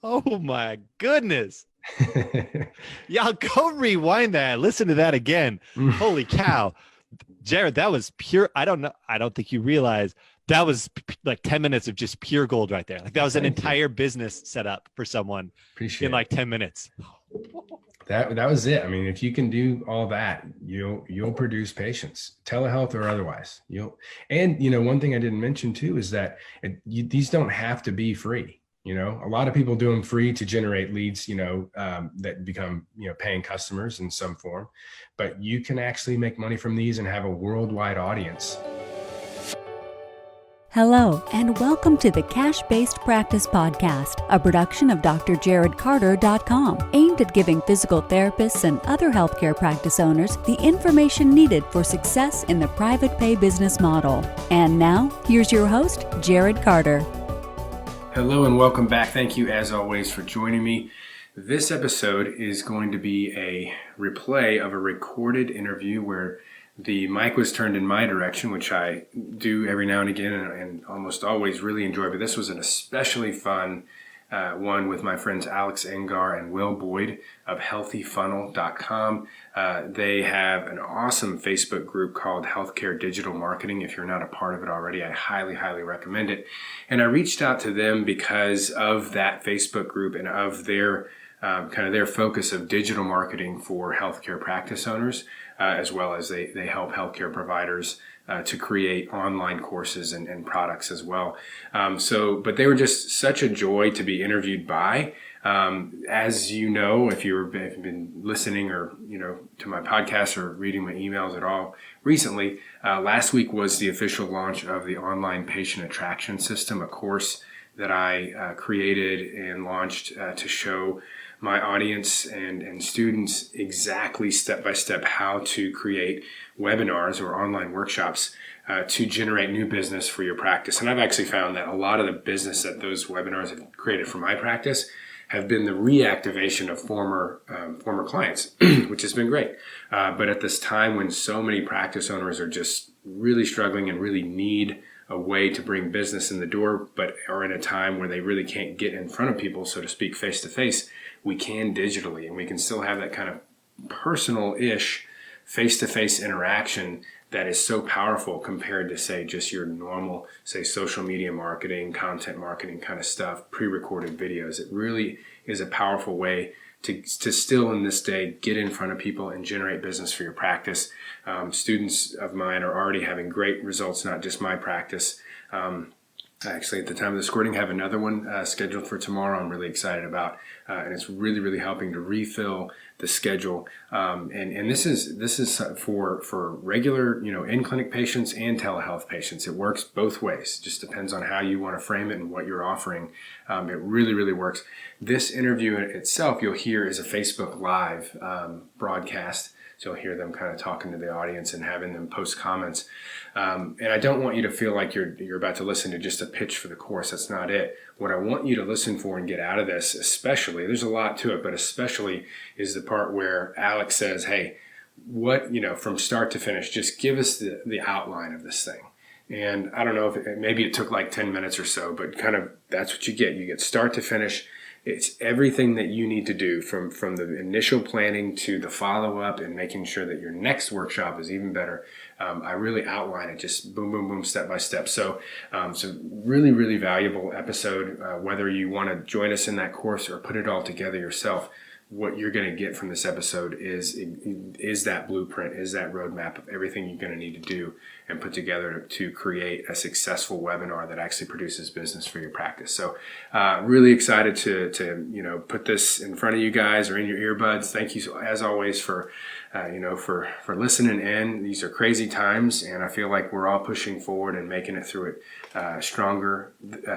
Oh my goodness. Y'all go rewind that. Listen to that again. Holy cow. Jarod, that was pure. I don't know. I don't think you realize that was like 10 minutes of just pure gold right there. Like that was an Thank you. entire business set up for someone in Appreciate like it. 10 minutes. That was it. I mean, if you can do all that, you'll produce patients, telehealth or otherwise. You'll and one thing I didn't mention too is that these don't have to be free. A lot of people do them free to generate leads. That become paying customers in some form, but you can actually make money from these and have a worldwide audience. Hello, and welcome to the Cash-Based Practice Podcast, a production of drjarodcarter.com, aimed at giving physical therapists and other healthcare practice owners the information needed for success in the private pay business model. And now, here's your host, Jarod Carter. Hello, and welcome back. Thank you, as always, for joining me. This episode is going to be a replay of a recorded interview where the mic was turned in my direction, which I do every now and again and almost always really enjoy. But this was an especially fun one with my friends Alex Engar and Will Boyd of healthyfunnel.com. They have an awesome Facebook group called Healthcare Digital Marketing. If you're not a part of it already, I highly, highly recommend it. And I reached out to them because of that Facebook group and of their kind of their focus of digital marketing for healthcare practice owners, as well as they help healthcare providers to create online courses and products as well. But they were just such a joy to be interviewed by. As you know, if you've been listening or to my podcast or reading my emails at all recently, last week was the official launch of the Online Patient Attraction System, a course that I created and launched to show my audience and students exactly step-by-step how to create webinars or online workshops to generate new business for your practice. And I've actually found that a lot of the business that those webinars have created for my practice have been the reactivation of former clients, which has been great. But at this time when so many practice owners are just really struggling and really need a way to bring business in the door, but are in a time where they really can't get in front of people, so to speak, face to face, we can digitally, and we can still have that kind of personal-ish face-to-face interaction that is so powerful compared to, say, just your normal, say, social media marketing, content marketing kind of stuff, pre-recorded videos. It really is a powerful way to still in this day get in front of people and generate business for your practice. Students of mine are already having great results, not just my practice. Actually, at the time of this recording, I have another one scheduled for tomorrow. I'm really excited about, and it's really, really helping to refill the schedule. And this is for regular, in-clinic patients and telehealth patients. It works both ways. Just depends on how you want to frame it and what you're offering. It really, really works. This interview in itself, you'll hear, is a Facebook Live broadcast. So you'll hear them kind of talking to the audience and having them post comments. And I don't want you to feel like you're about to listen to just a pitch for the course. That's not it. What I want you to listen for and get out of this, especially, there's a lot to it, but especially is the part where Alex says, hey, what, from start to finish, just give us the outline of this thing. And I don't know if maybe it took like 10 minutes or so, but kind of that's what you get. You get start to finish. It's everything that you need to do from the initial planning to the follow-up and making sure that your next workshop is even better. I really outline it just boom, boom, boom, step by step. So really, really valuable episode. Whether you want to join us in that course or put it all together yourself, what you're going to get from this episode is that blueprint, is that roadmap of everything you're going to need to do and put together to create a successful webinar that actually produces business for your practice. So really excited to put this in front of you guys or in your earbuds. Thank you as always for listening in. These are crazy times, and I feel like we're all pushing forward and making it through it stronger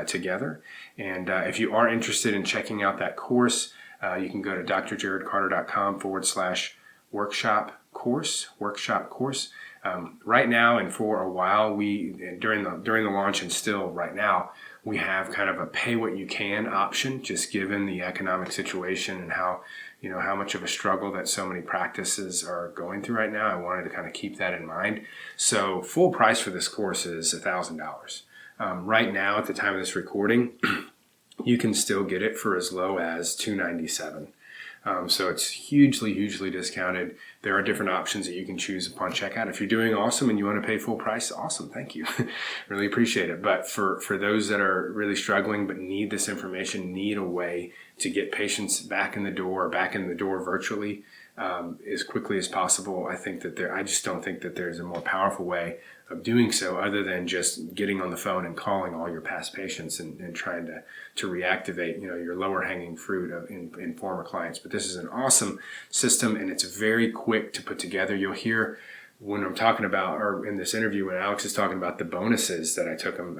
together. And if you are interested in checking out that course, you can go to drjarodcarter.com/workshop course. Right now and for a while, during the launch and still right now, we have kind of a pay what you can option, just given the economic situation and how much of a struggle that so many practices are going through right now. I wanted to kind of keep that in mind. So full price for this course is $1,000. Right now, at the time of this recording, you can still get it for as low as $297. So it's hugely discounted. There are different options that you can choose upon checkout. If you're doing awesome and you want to pay full price, awesome, thank you. Really appreciate it. But for those that are really struggling but need this information, need a way to get patients back in the door virtually as quickly as possible, I just don't think that there's a more powerful way of doing so other than just getting on the phone and calling all your past patients and trying to reactivate, your lower hanging fruit in former clients. But this is an awesome system, and it's very quick to put together. You'll hear when I'm talking about, or in this interview, when Alex is talking about the bonuses that I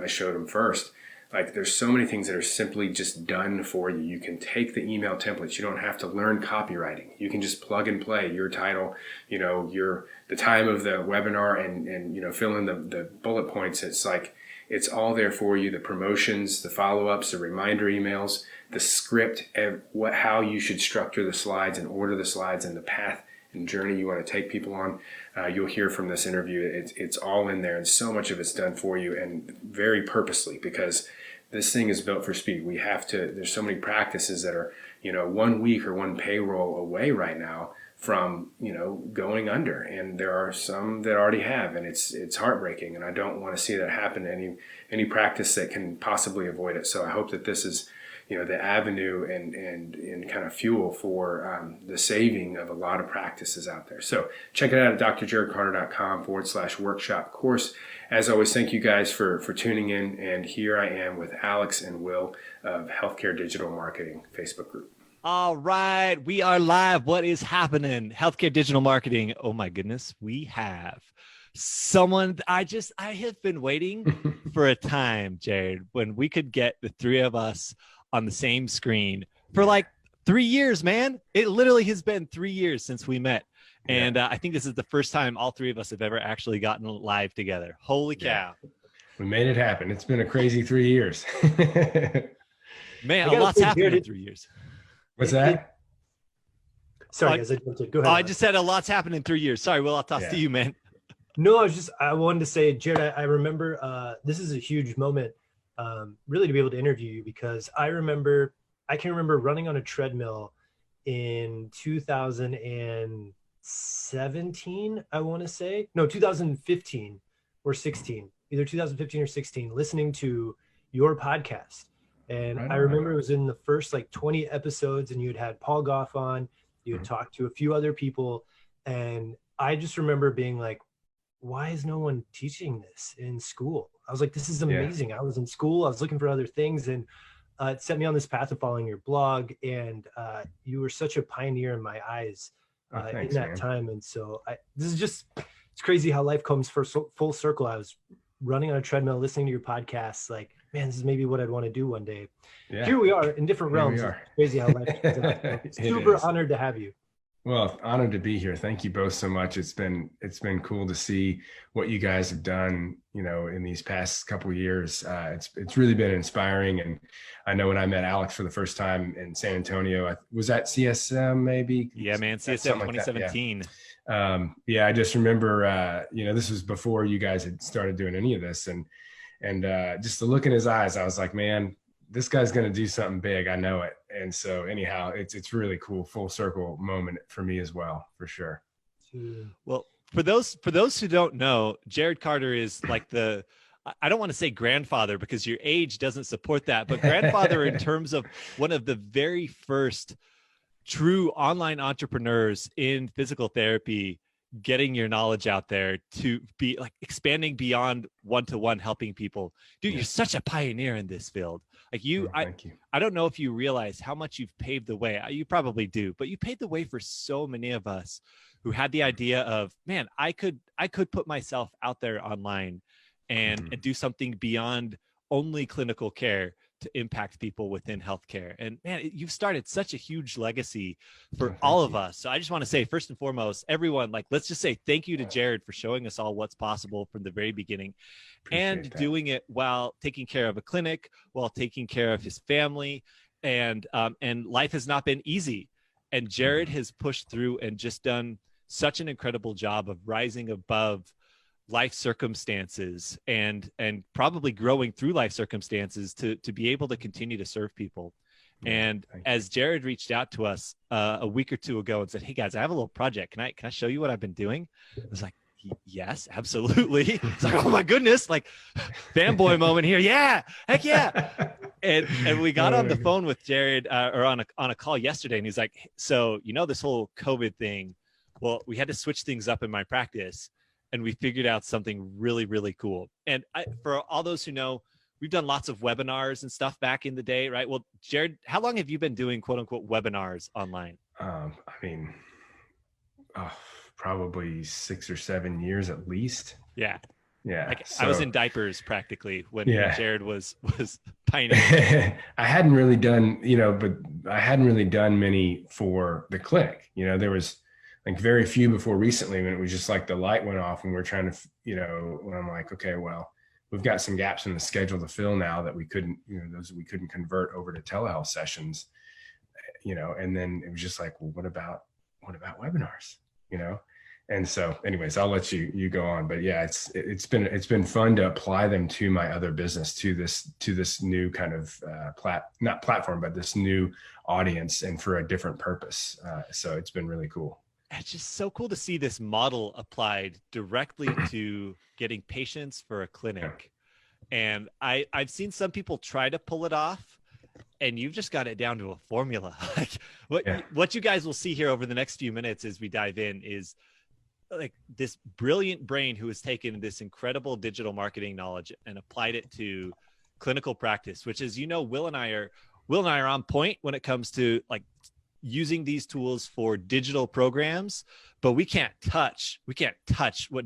showed him first. Like, there's so many things that are simply just done for you. You can take the email templates. You don't have to learn copywriting. You can just plug and play your title, the time of the webinar and fill in the bullet points. It's all there for you. The promotions, the follow-ups, the reminder emails, the script, and how you should structure the slides and order the slides and the path and journey you want to take people on. You'll hear from this interview. It's all in there, and so much of it's done for you, and very purposely, because this thing is built for speed. There's so many practices that are, 1 week or one payroll away right now from, going under. And there are some that already have, and it's heartbreaking. And I don't want to see that happen to any practice that can possibly avoid it. So I hope that this is, the avenue and kind of fuel for the saving of a lot of practices out there. So check it out at drjarodcarter.com/workshop course. As always, thank you guys for tuning in. And here I am with Alex and Will of Healthcare Digital Marketing Facebook group. All right, we are live. What is happening? Healthcare digital marketing. Oh my goodness, we have someone. I have been waiting for a time, Jarod, when we could get the three of us on the same screen for like 3 years, man. It literally has been 3 years since we met. And I think this is the first time all three of us have ever actually gotten live together. Holy cow. We made it happen. It's been a crazy 3 years. Man, a lot's happened in 3 years. What's that? Sorry, guys, go ahead. I just said a lot's happened in 3 years. Sorry, Will, I'll toss to you, man. No, I wanted to say, Jarod, I remember this is a huge moment, really, to be able to interview you, because I can remember running on a treadmill in 2017, I want to say. No, 2015 or 16, either 2015 or 16, listening to your podcast. And I remember it was in the first 20 episodes, and you had Paul Goff on, you had talked to a few other people. And I just remember being like, why is no one teaching this in school? I was like, this is amazing. I was in school, I was looking for other things, and it set me on this path of following your blog. And you were such a pioneer in my eyes in that time. And so it's crazy how life comes full circle. I was running on a treadmill, listening to your podcasts, like, man, this is maybe what I'd want to do one day. Yeah. Here we are in different realms. It's crazy how life comes out. Super honored to have you. Well, honored to be here. Thank you both so much. It's been cool to see what you guys have done, in these past couple of years. It's really been inspiring. And I know when I met Alex for the first time in San Antonio, was that CSM maybe? Yeah, man, CSM 2017. I just remember, this was before you guys had started doing any of this, and just the look in his eyes, I was like, man, this guy's going to do something big. I know it. And so anyhow, it's really cool, full circle moment for me as well, for sure. Well, for those who don't know, Jarod Carter is like I don't want to say grandfather because your age doesn't support that, but grandfather in terms of one of the very first true online entrepreneurs in physical therapy, getting your knowledge out there to be expanding beyond one-to-one, helping people. Dude, you're such a pioneer in this field. Thank you. I don't know if you realize how much you've paved the way. You probably do, but you paved the way for so many of us who had the idea of, man, I could put myself out there online and do something beyond only clinical care to impact people within healthcare. And man, you've started such a huge legacy for all of us. So I just want to say, first and foremost, everyone, let's just say thank you to Jarod for showing us all what's possible from the very beginning. Appreciate that. Doing it while taking care of a clinic, while taking care of his family. And life has not been easy. And Jarod has pushed through and just done such an incredible job of rising above life circumstances and probably growing through life circumstances to be able to continue to serve people. And as Jarod reached out to us a week or two ago and said, "Hey guys, I have a little project. Can I show you what I've been doing?" I was like, "Yes, absolutely." It's like, "Oh my goodness," like fanboy moment here. Yeah, heck yeah. And we got on the phone with Jarod or on a call yesterday, and he's like, "So this whole COVID thing, well, we had to switch things up in my practice, and we figured out something really, really cool." And for all those who know, we've done lots of webinars and stuff back in the day, right? Well, Jarod, how long have you been doing quote unquote webinars online? Probably 6 or 7 years at least. Yeah. Yeah. I was in diapers practically when Jarod was pioneering. I hadn't really done, but I hadn't really done many for the clinic. There was like very few before recently when it was just like the light went off and we're trying to, when I'm like, okay, well, we've got some gaps in the schedule to fill now that we couldn't, those we couldn't convert over to telehealth sessions, and then it was just like, well, what about webinars, And so anyways, I'll let you go on, but yeah, it's been fun to apply them to my other business, to this new kind of not platform, but this new audience and for a different purpose. So it's been really cool. It's just so cool to see this model applied directly to getting patients for a clinic. Yeah. And I've seen some people try to pull it off, and you've just got it down to a formula. Like what you guys will see here over the next few minutes as we dive in is like this brilliant brain who has taken this incredible digital marketing knowledge and applied it to clinical practice, which is, Will and I are on point when it comes to like using these tools for digital programs, but we can't touch what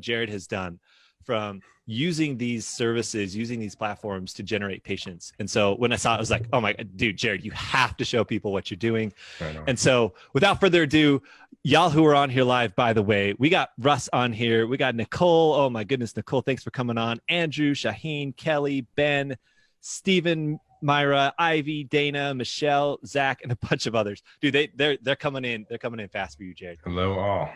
Jarod has done from using these services, using these platforms to generate patients. And so when I saw it, I was like, oh my, dude, Jarod, you have to show people what you're doing. And so without further ado, y'all who are on here live, by the way, we got Russ on here. We got Nicole. Oh my goodness, Nicole, thanks for coming on. Andrew, Shaheen, Kelly, Ben, Stephen, Myra, Ivy, Dana, Michelle, Zach, and a bunch of others. Dude, they're coming in. They're coming in fast for you, Jarod. Hello, all.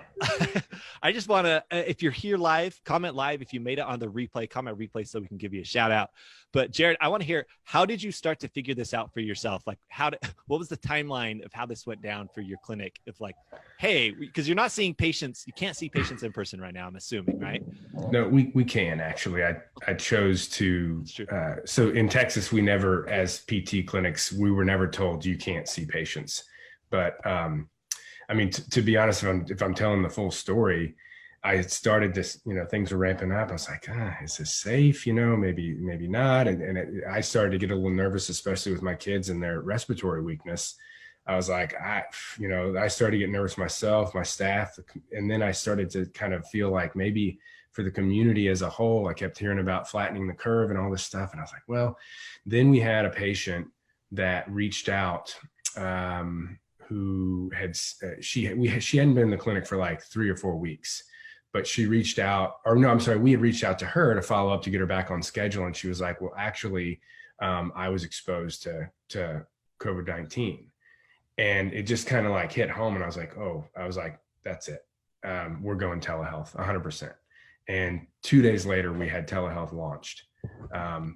I just want to, if you're here live, comment live. If you made it on the replay, comment replay so we can give you a shout out. But Jarod, I want to hear, how did you start to figure this out for yourself? Like, what was the timeline of how this went down for your clinic? If like, hey, because you're not seeing patients, you can't see patients in person right now, I'm assuming, right? No, we can actually. I chose to. So in Texas, we never, as PT clinics, we were never told you can't see patients. But I mean, to be honest, if I'm telling the full story, I had started this, things were ramping up. I was like, is this safe? Maybe not. And I started to get a little nervous, especially with my kids and their respiratory weakness. I was like, I started to get nervous myself, my staff. And then I started to kind of feel like maybe for the community as a whole, I kept hearing about flattening the curve and all this stuff. And I was like, well, then we had a patient that reached out, who had, she hadn't been in the clinic for like 3 or 4 weeks. But she reached out, we had reached out to her to follow up to get her back on schedule. And she was like, well, actually, I was exposed to COVID-19. And it just kind of like hit home. And I was like, that's it. We're going telehealth 100%. And 2 days later, we had telehealth launched.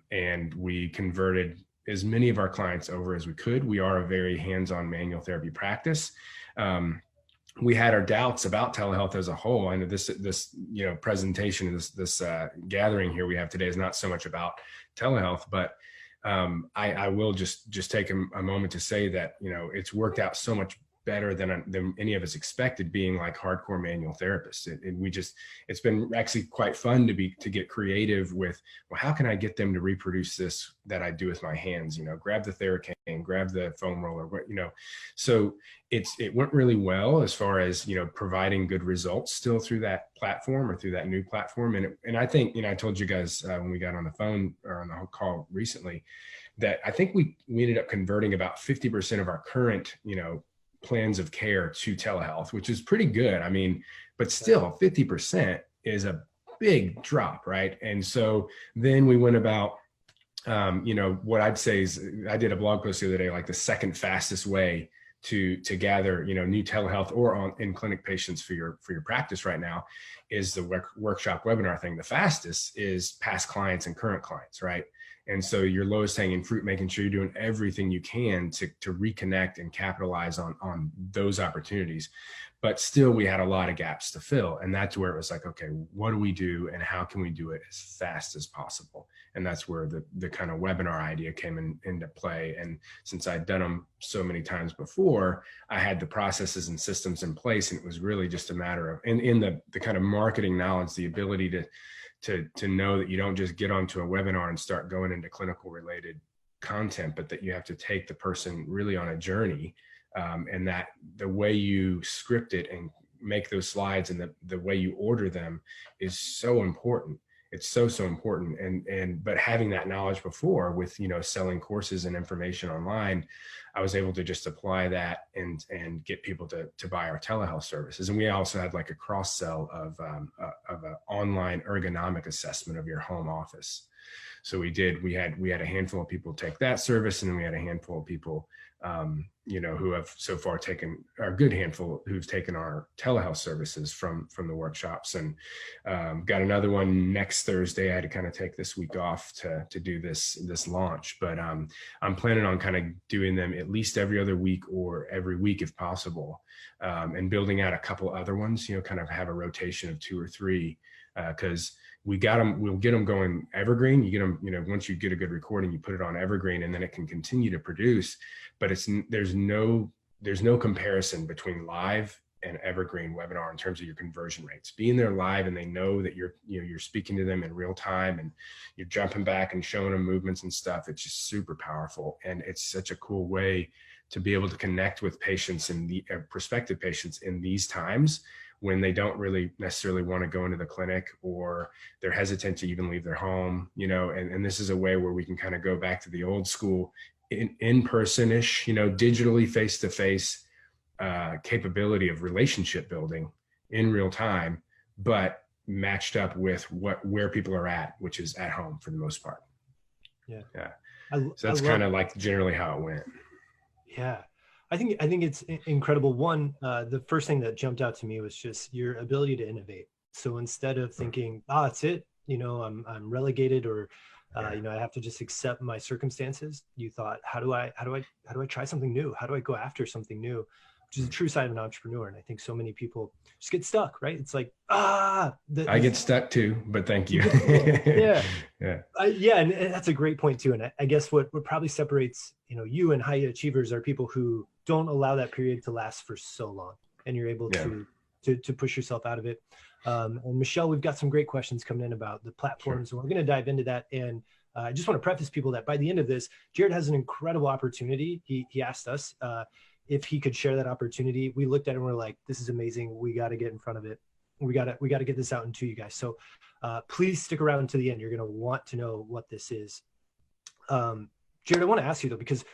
And we converted as many of our clients over as we could. We are a very hands-on manual therapy practice. We had our doubts about telehealth as a whole. I know this presentation, this gathering here we have today is not so much about telehealth, but I will just take a moment to say that it's worked out so much better than any of us expected, being like hardcore manual therapists. It's been actually quite fun to get creative with, well, how can I get them to reproduce this that I do with my hands? Grab the Theracane, grab the foam roller, So it went really well as far as providing good results still through that platform or through that new platform. And I think I told you guys when we got on the phone or on the call recently that I think we ended up converting about 50% of our current plans of care to telehealth, which is pretty good. I mean, but still 50% is a big drop, right? And so then we went about, what I'd say is, I did a blog post the other day, like the second fastest way to gather, new telehealth or in clinic patients for your practice right now is the workshop webinar thing. The fastest is past clients and current clients, right? And so your lowest hanging fruit, making sure you're doing everything you can to reconnect and capitalize on those opportunities. But still, we had a lot of gaps to fill. And that's where it was like, okay, what do we do and how can we do it as fast as possible? And that's where the kind of webinar idea came into play. And since I'd done them so many times before, I had the processes and systems in place. And it was really just a matter of, in the kind of marketing knowledge, the ability to know that you don't just get onto a webinar and start going into clinical related content, but that you have to take the person really on a journey. And that the way you script it and make those slides and the way you order them is so important. It's so important. But having that knowledge before with, selling courses and information online, I was able to just apply that and get people to buy our telehealth services. And we also had like a cross sell of an online ergonomic assessment of your home office. So we had a handful of people take that service, and then we had a handful of people, who have so far taken, or a good handful who've taken our telehealth services from the workshops, and got another one next Thursday. I had to kind of take this week off to do this launch, but I'm planning on kind of doing them at least every other week or every week if possible, and building out a couple other ones, kind of have a rotation of 2 or 3, because we'll get them going evergreen. You get them, once you get a good recording, you put it on evergreen, and then it can continue to produce. But there's no comparison between live and evergreen webinar in terms of your conversion rates. Being there live and they know that you're speaking to them in real time and you're jumping back and showing them movements and stuff. It's just super powerful, and it's such a cool way to be able to connect with patients and the prospective patients in these times when they don't really necessarily want to go into the clinic, or they're hesitant to even leave their home, and this is a way where we can kind of go back to the old school in-person-ish, digitally face-to-face capability of relationship building in real time, but matched up with where people are at, which is at home for the most part. Yeah. So that's kind of like generally how it went. Yeah. I think it's incredible. One, the first thing that jumped out to me was just your ability to innovate. So instead of thinking, that's it, I'm relegated, or I have to just accept my circumstances, you thought, how do I try something new? How do I go after something new? Which is a true side of an entrepreneur. And I think so many people just get stuck, right? It's like, I get stuck too, but thank you. Yeah. And that's a great point too. And I guess what probably separates, you and high achievers are people who don't allow that period to last for so long, and you're able to push yourself out of it. And Michelle, we've got some great questions coming in about the platforms, and we're going to dive into that. And I just want to preface people that by the end of this, Jarod has an incredible opportunity. He asked us if he could share that opportunity. We looked at it and we're like, this is amazing. We got to get in front of it. We got to get this out into you guys. So please stick around to the end. You're going to want to know what this is. Jarod, I want to ask you though, because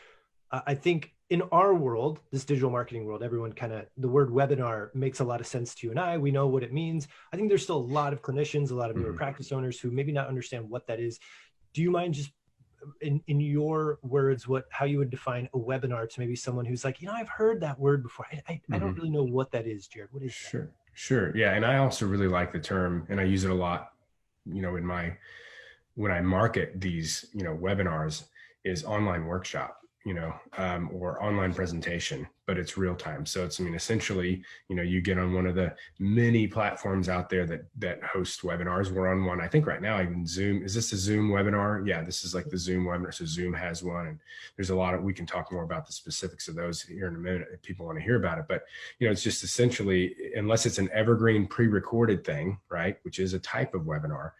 I think in our world, this digital marketing world, everyone the word webinar makes a lot of sense to you and I. We know what it means. I think there's still a lot of clinicians, a lot of newer practice owners who maybe not understand what that is. Do you mind just in your words, how you would define a webinar to maybe someone who's like, I've heard that word before. I don't really know what that is, Jarod. What is that? Sure. Yeah. And I also really like the term, and I use it a lot, when I market these, webinars, is online workshop, or online presentation, but it's real time. So it's, essentially, you get on one of the many platforms out there that host webinars. We're on one, I think right now, even Zoom. Is this a Zoom webinar? Yeah, this is like the Zoom webinar. So Zoom has one, and there's we can talk more about the specifics of those here in a minute if people want to hear about it. But, it's just essentially, unless it's an evergreen pre-recorded thing, right, which is a type of webinar,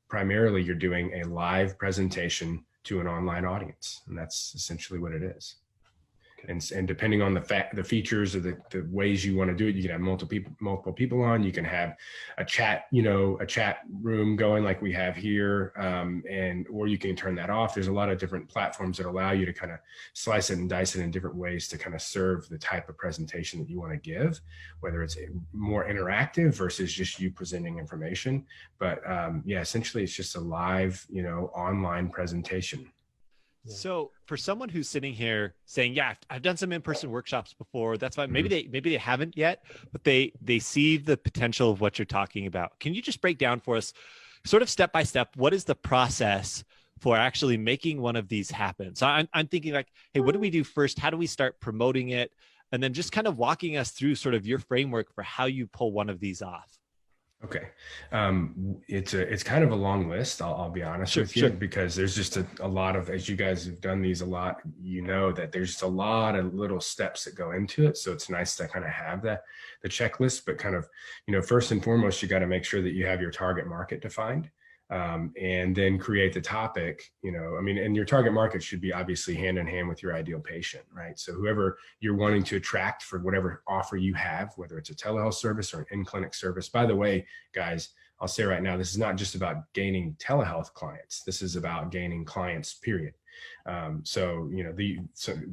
primarily you're doing a live presentation to an online audience. And that's essentially what it is. And depending on the features or the ways you want to do it, you can have multiple people on. You can have a chat room going like we have here, or you can turn that off. There's a lot of different platforms that allow you to kind of slice it and dice it in different ways to kind of serve the type of presentation that you want to give, whether it's more interactive versus just you presenting information. But essentially it's just a live, online presentation. So for someone who's sitting here saying, yeah, I've done some in-person workshops before, that's fine. Maybe they haven't yet, but they see the potential of what you're talking about. Can you just break down for us sort of step by step, what is the process for actually making one of these happen? So I'm thinking like, hey, what do we do first? How do we start promoting it? And then just kind of walking us through sort of your framework for how you pull one of these off. Okay. It's kind of a long list. I'll be honest with you, because there's just a lot of, as you guys have done these a lot, you know, that there's just a lot of little steps that go into it. So it's nice to kind of have the checklist, but kind of, you know, first and foremost, you got to make sure that you have your target market defined. And then create the topic, you know, I mean, and your target market should be obviously hand in hand with your ideal patient, right? So whoever you're wanting to attract for whatever offer you have, whether it's a telehealth service or an in-clinic service. By the way, guys, I'll say right now, this is not just about gaining telehealth clients. This is about gaining clients, period. So, you know, the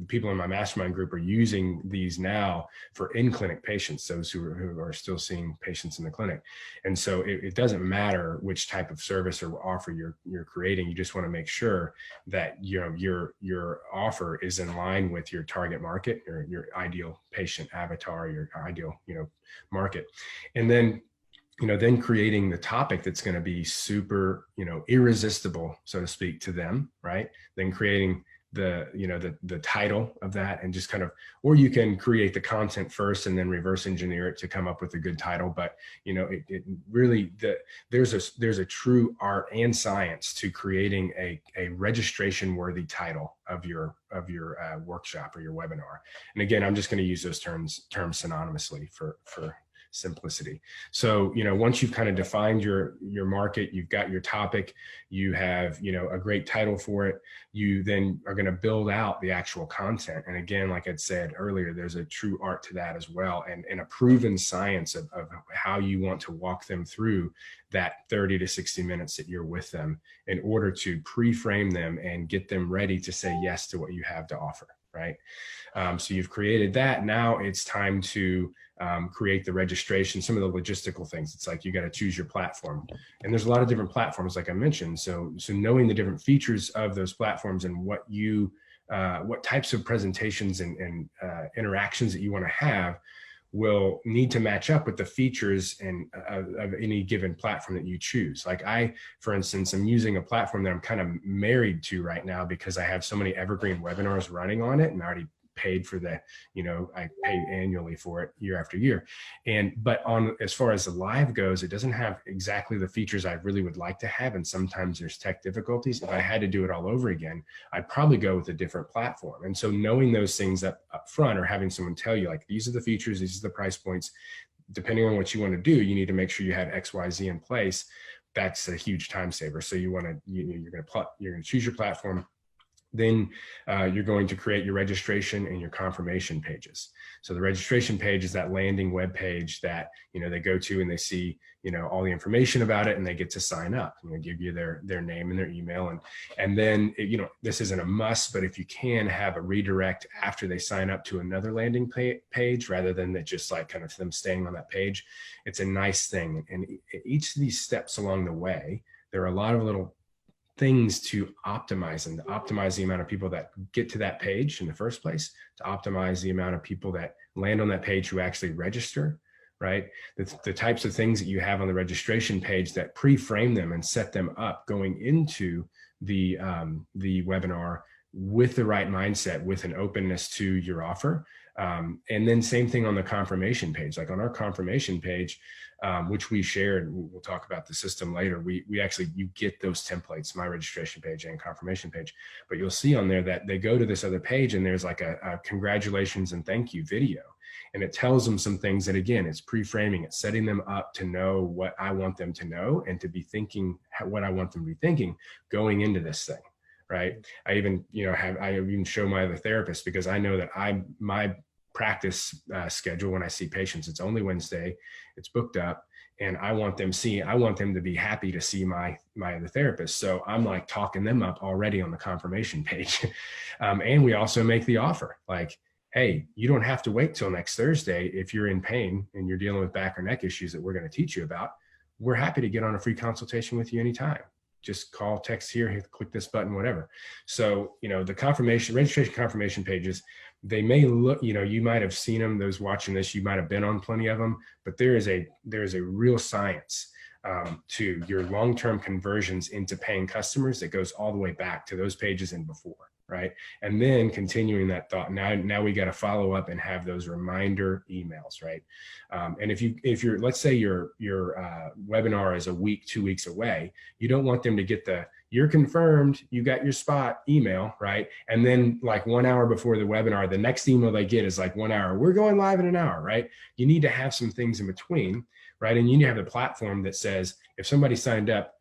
people in my mastermind group are using these now for in-clinic patients, those who are still seeing patients in the clinic. And so it doesn't matter which type of service or offer you're creating. You just want to make sure that, you know, your offer is in line with your target market, or your ideal patient avatar, your ideal, you know, market. And then, you know, then creating the topic that's going to be super, you know, irresistible, so to speak, to them, right? Then creating the, you know, the title of that, and just kind of, or you can create the content first and then reverse engineer it to come up with a good title. But, you know, it really, there's a true art and science to creating a registration worthy title of your workshop or your webinar. And again, I'm just going to use those terms synonymously for simplicity. So, you know, once you've kind of defined your market, you've got your topic, you have, you know, a great title for it, you then are going to build out the actual content. And again, like I'd said earlier, there's a true art to that as well, and a proven science of how you want to walk them through that 30 to 60 minutes that you're with them, in order to pre-frame them and get them ready to say yes to what you have to offer, right? So you've created that. Now it's time to create the registration, some of the logistical things. It's like, you got to choose your platform, and there's a lot of different platforms, like I mentioned. So knowing the different features of those platforms and what types of presentations and interactions that you want to have will need to match up with the features and of any given platform that you choose. Like for instance, I'm using a platform that I'm kind of married to right now, because I have so many evergreen webinars running on it, and I already paid for the, you know, I pay annually for it year after year. But as far as the live goes, it doesn't have exactly the features I really would like to have. And sometimes there's tech difficulties. If I had to do it all over again, I'd probably go with a different platform. And so knowing those things up front, or having someone tell you, like, these are the features, these are the price points, depending on what you want to do, you need to make sure you have X, Y, Z in place. That's a huge time saver. So you're going to choose your platform. Then you're going to create your registration and your confirmation pages. So the registration page is that landing web page that, you know, they go to and they see, you know, all the information about it, and they get to sign up. You know, give you their name and their email, and then, you know, this isn't a must, but if you can have a redirect after they sign up to another landing page, rather than that just like kind of them staying on that page, it's a nice thing. And each of these steps along the way, there are a lot of little things to optimize, and to optimize the amount of people that get to that page in the first place, to optimize the amount of people that land on that page who actually register, right? The types of things that you have on the registration page that pre-frame them and set them up going into the webinar with the right mindset, with an openness to your offer. And then same thing on the confirmation page. Like on our confirmation page, which we shared, we'll talk about the system later. We actually, you get those templates, my registration page and confirmation page, but you'll see on there that they go to this other page, and there's like a congratulations and thank you video. And it tells them some things that, again, it's pre-framing, it's setting them up to know what I want them to know, and to be thinking what I want them to be thinking going into this thing. Right. I even, you know, I even show my other therapist, because I know that my practice schedule, when I see patients, it's only Wednesday, it's booked up, and I want them to be happy to see my other therapist. So I'm like talking them up already on the confirmation page. And we also make the offer like, hey, you don't have to wait till next Thursday. If you're in pain and you're dealing with back or neck issues that we're going to teach you about, we're happy to get on a free consultation with you anytime. just call, text here, click this button, whatever. So, the registration confirmation pages, they may look, you might have seen them, those watching this, you might have been on plenty of them, but there is a real science to your long-term conversions into paying customers that goes all the way back to those pages and before, right? And then continuing that thought, now we got to follow up and have those reminder emails, right? And if you're, let's say your webinar is a week, 2 weeks away, you don't want them to get you're confirmed, you got your spot email, right? And then like 1 hour before the webinar, the next email they get is like 1 hour, we're going live in an hour, right? You need to have some things in between, right? And you need to have a platform that says, if somebody signed up,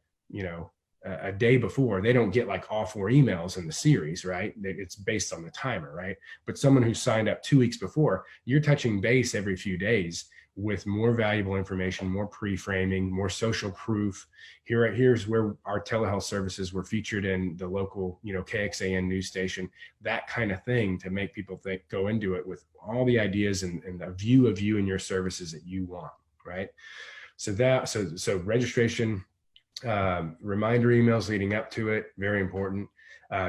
a day before, they don't get like all 4 emails in the series, right? It's based on the timer, right? But someone who signed up 2 weeks before, you're touching base every few days with more valuable information, more pre-framing, more social proof. Here's where our telehealth services were featured in the local, KXAN news station, that kind of thing, to make people go into it with all the ideas and a view of you and your services that you want, right? So registration, reminder emails leading up to it, very important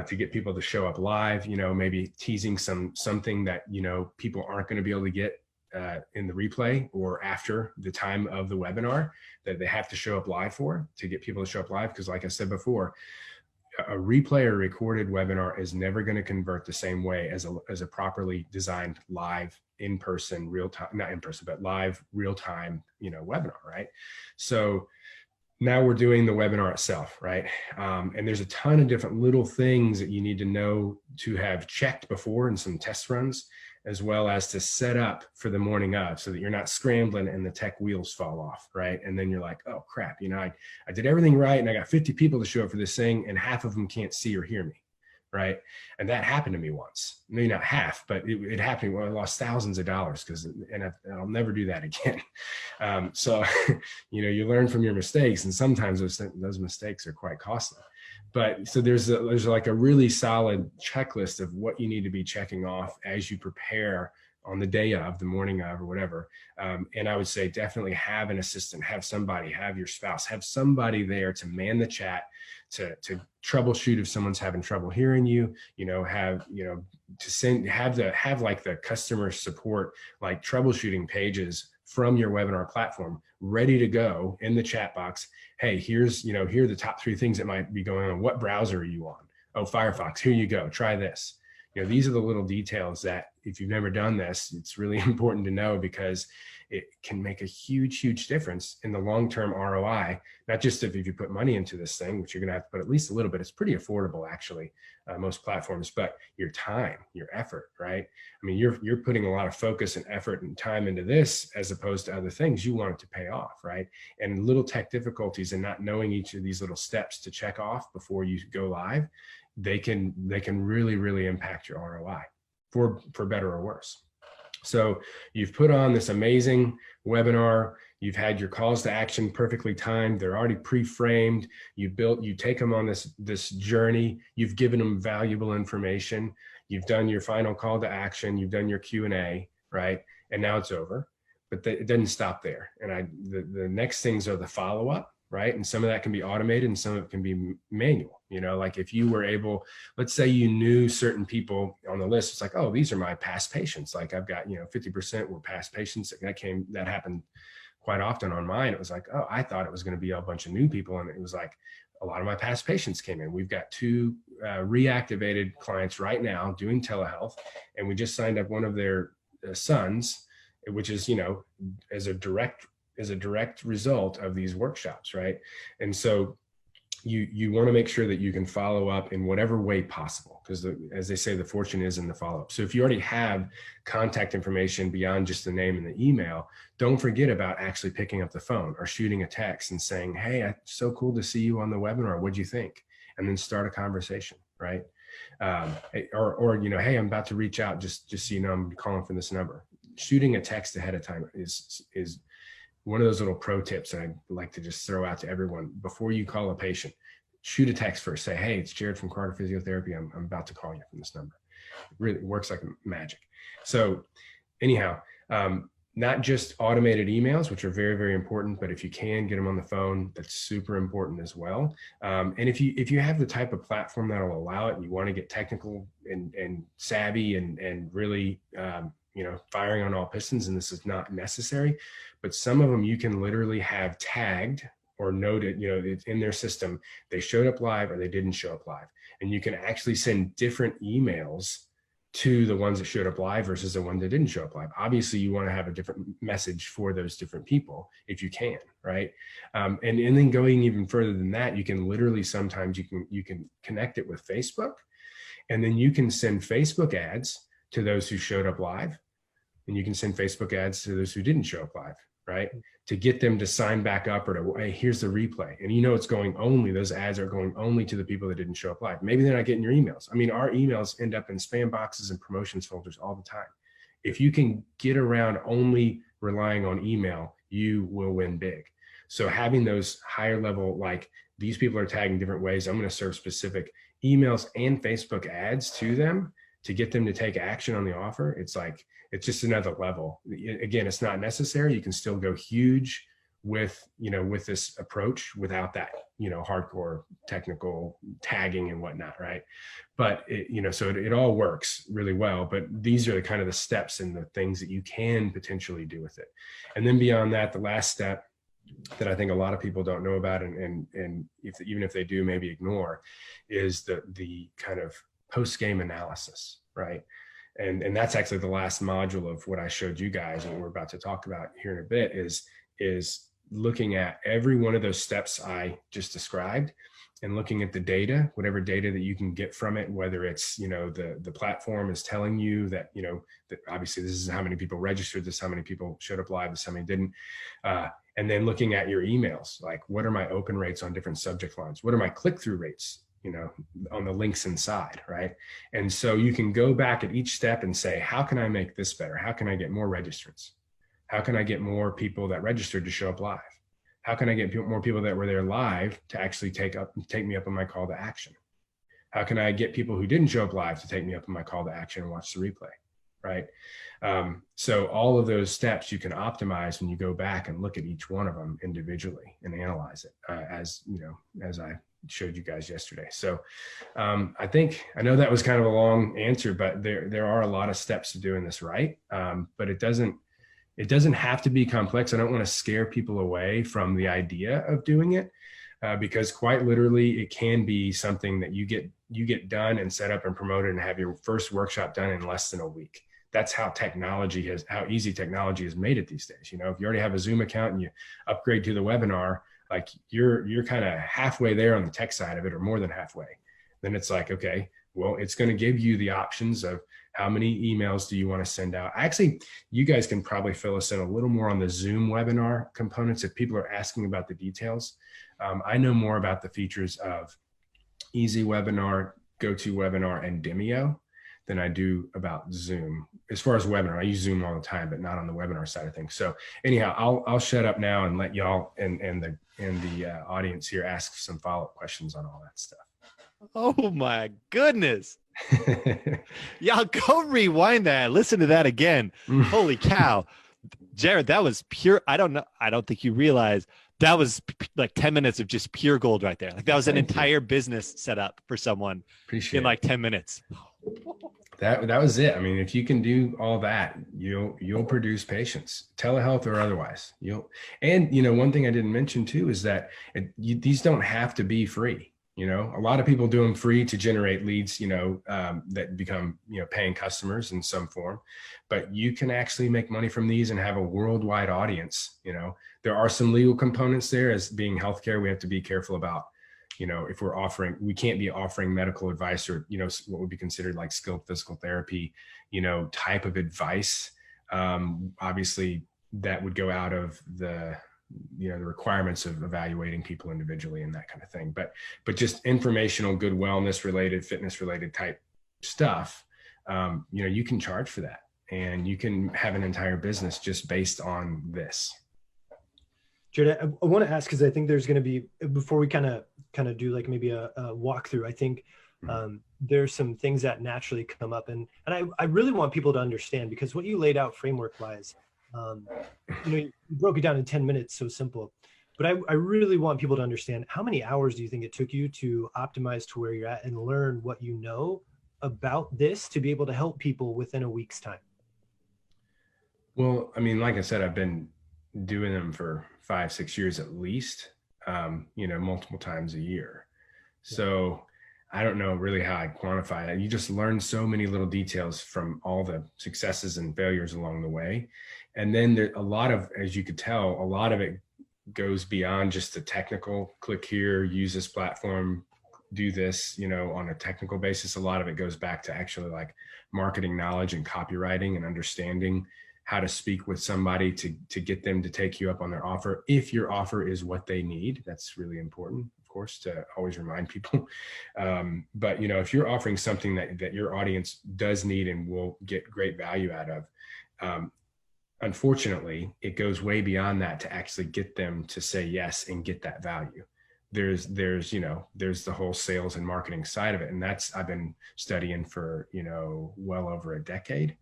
to get people to show up live, maybe teasing something that, people aren't going to be able to get in the replay or after the time of the webinar, that they have to show up live for, to get people to show up live. Because like I said before, a replay or recorded webinar is never going to convert the same way as a properly designed live in-person, real-time, not in-person, but live real-time, webinar, right? So now we're doing the webinar itself, right? And there's a ton of different little things that you need to know to have checked before in some test runs, as well as to set up for the morning of, so that you're not scrambling and the tech wheels fall off, right? And then you're like, oh crap, I did everything right and I got 50 people to show up for this thing and half of them can't see or hear me, right? And that happened to me once. Maybe not half, but it happened when I lost thousands of dollars and I'll never do that again. So, you learn from your mistakes, and sometimes those mistakes are quite costly. But so there's like a really solid checklist of what you need to be checking off as you prepare on the day of, the morning of, or whatever. And I would say definitely have an assistant, have your spouse, have somebody there to man the chat, to troubleshoot if someone's having trouble hearing you, have the customer support, like troubleshooting pages from your webinar platform ready to go in the chat box. Hey, here are the top 3 things that might be going on. What browser are you on? Oh, Firefox, here you go, try this. These are the little details that if you've never done this, it's really important to know, because it can make a huge, huge difference in the long-term ROI, not just if you put money into this thing, which you're gonna have to put at least a little bit. It's pretty affordable, actually, most platforms, but your time, your effort, right? I mean, you're putting a lot of focus and effort and time into this as opposed to other things. You want it to pay off, right? And little tech difficulties and not knowing each of these little steps to check off before you go live, they can really, really impact your ROI for better or worse. So you've put on this amazing webinar, you've had your calls to action perfectly timed, they're already pre-framed, you take them on this journey, you've given them valuable information, you've done your final call to action, you've done your Q&A, right? And now it's over, but it doesn't stop there. And the next things are the follow-up, right? And some of that can be automated and some of it can be manual. Like if you were able, let's say you knew certain people on the list, it's like, oh, these are my past patients. Like I've got, 50% were past patients. That happened quite often on mine. It was like, oh, I thought it was going to be a bunch of new people. And it was like, a lot of my past patients came in. We've got 2 reactivated clients right now doing telehealth. And we just signed up one of their sons, which is, as a direct result of these workshops, right? And so you want to make sure that you can follow up in whatever way possible, because as they say, the fortune is in the follow-up. So if you already have contact information beyond just the name and the email, don't forget about actually picking up the phone or shooting a text and saying, hey, it's so cool to see you on the webinar. What'd you think? And then start a conversation, right? Or hey, I'm about to reach out, just so you know, I'm calling from this number. Shooting a text ahead of time is one of those little pro tips that I'd like to just throw out to everyone. Before you call a patient, shoot a text first. Say, hey, it's Jarod from Carter Physiotherapy. I'm about to call you from this number. It really works like magic. So anyhow, not just automated emails, which are very, very important, but if you can get them on the phone, that's super important as well. And if you have the type of platform that will allow it, and you want to get technical and savvy and really, firing on all pistons, and this is not necessary, but some of them you can literally have tagged or noted, it's in their system, they showed up live or they didn't show up live. And you can actually send different emails to the ones that showed up live versus the one that didn't show up live. Obviously, you want to have a different message for those different people if you can, right? And then going even further than that, you can literally sometimes you can connect it with Facebook, and then you can send Facebook ads to those who showed up live, and you can send Facebook ads to those who didn't show up live, right? To get them to sign back up or to, hey, here's the replay. And it's going only, those ads are going only to the people that didn't show up live. Maybe they're not getting your emails. I mean, our emails end up in spam boxes and promotions folders all the time. If you can get around only relying on email, you will win big. So having those higher level, like these people are tagging different ways, I'm going to serve specific emails and Facebook ads to them to get them to take action on the offer. It's just another level. Again, it's not necessary. You can still go huge with this approach without that, hardcore technical tagging and whatnot. Right. But it all works really well, but these are kind of the steps and the things that you can potentially do with it. And then beyond that, the last step that I think a lot of people don't know about, and even if they do, maybe ignore, is the kind of post-game analysis, right? And that's actually the last module of what I showed you guys and what we're about to talk about here in a bit is looking at every one of those steps I just described and looking at the data, whatever data that you can get from it, whether it's, the platform is telling you that, that obviously this is how many people registered, this is how many people showed up live, this is how many didn't. And then looking at your emails, like what are my open rates on different subject lines? What are my click-through rates? On the links inside, right? And so you can go back at each step and say, how can I make this better? How can I get more registrants? How can I get more people that registered to show up live? How can I get more people that were there live to actually take me up on my call to action? How can I get people who didn't show up live to take me up on my call to action and watch the replay, right? So all of those steps you can optimize when you go back and look at each one of them individually and analyze it as I showed you guys yesterday. So I know that was kind of a long answer, but there are a lot of steps to doing this right. But it doesn't have to be complex. I don't want to scare people away from the idea of doing it because quite literally it can be something that you get done and set up and promoted and have your first workshop done in less than a week. That's how how easy technology has made it these days. If you already have a Zoom account and you upgrade to the webinar, like you're kind of halfway there on the tech side of it, or more than halfway. Then it's like, okay, well, it's going to give you the options of how many emails do you want to send out. Actually, you guys can probably fill us in a little more on the Zoom webinar components if people are asking about the details. I know more about the features of Easy Webinar, GoToWebinar, and Demio than I do about Zoom. As far as webinar, I use Zoom all the time, but not on the webinar side of things. So anyhow, I'll shut up now and let y'all and the audience here ask some follow-up questions on all that stuff. Oh my goodness. Y'all go rewind that. Listen to that again. Holy cow. Jarod, that was pure. I don't think you realize that was like 10 minutes of just pure gold right there. Like that was an entire business set up for someone in like 10 minutes. That was it. I mean, if you can do all that, you'll produce patients, telehealth or otherwise. One thing I didn't mention too is that these don't have to be free. A lot of people do them free to generate leads, that become, paying customers in some form, but you can actually make money from these and have a worldwide audience. There are some legal components there. As being healthcare, we have to be careful about, if we can't be offering medical advice or, what would be considered like skilled physical therapy, type of advice. Obviously that would go out of the requirements of evaluating people individually and that kind of thing. But just informational, good wellness related, fitness related type stuff, you can charge for that and you can have an entire business just based on this. Jarod, I want to ask, because I think there's going to be, before we kind of do like maybe a walkthrough, I think there's some things that naturally come up. And I really want people to understand, because what you laid out framework wise You broke it down in 10 minutes, so simple. But I really want people to understand, how many hours do you think it took you to optimize to where you're at and learn what you know about this to be able to help people within a week's time? Well, I mean, like I said, I've been doing them for 5-6 years at least, multiple times a year. So I don't know really how I'd quantify that. You just learn so many little details from all the successes and failures along the way. And then there, a lot of, as you could tell, a lot of it goes beyond just the technical, click here, use this platform, do this, on a technical basis. A lot of it goes back to actually like marketing knowledge and copywriting and understanding how to speak with somebody to get them to take you up on their offer. If your offer is what they need, that's really important, of course, to always remind people. But, if you're offering something that your audience does need and will get great value out of, unfortunately, it goes way beyond that to actually get them to say yes and get that value. There's the whole sales and marketing side of it. And that's, I've been studying for, well over a decade.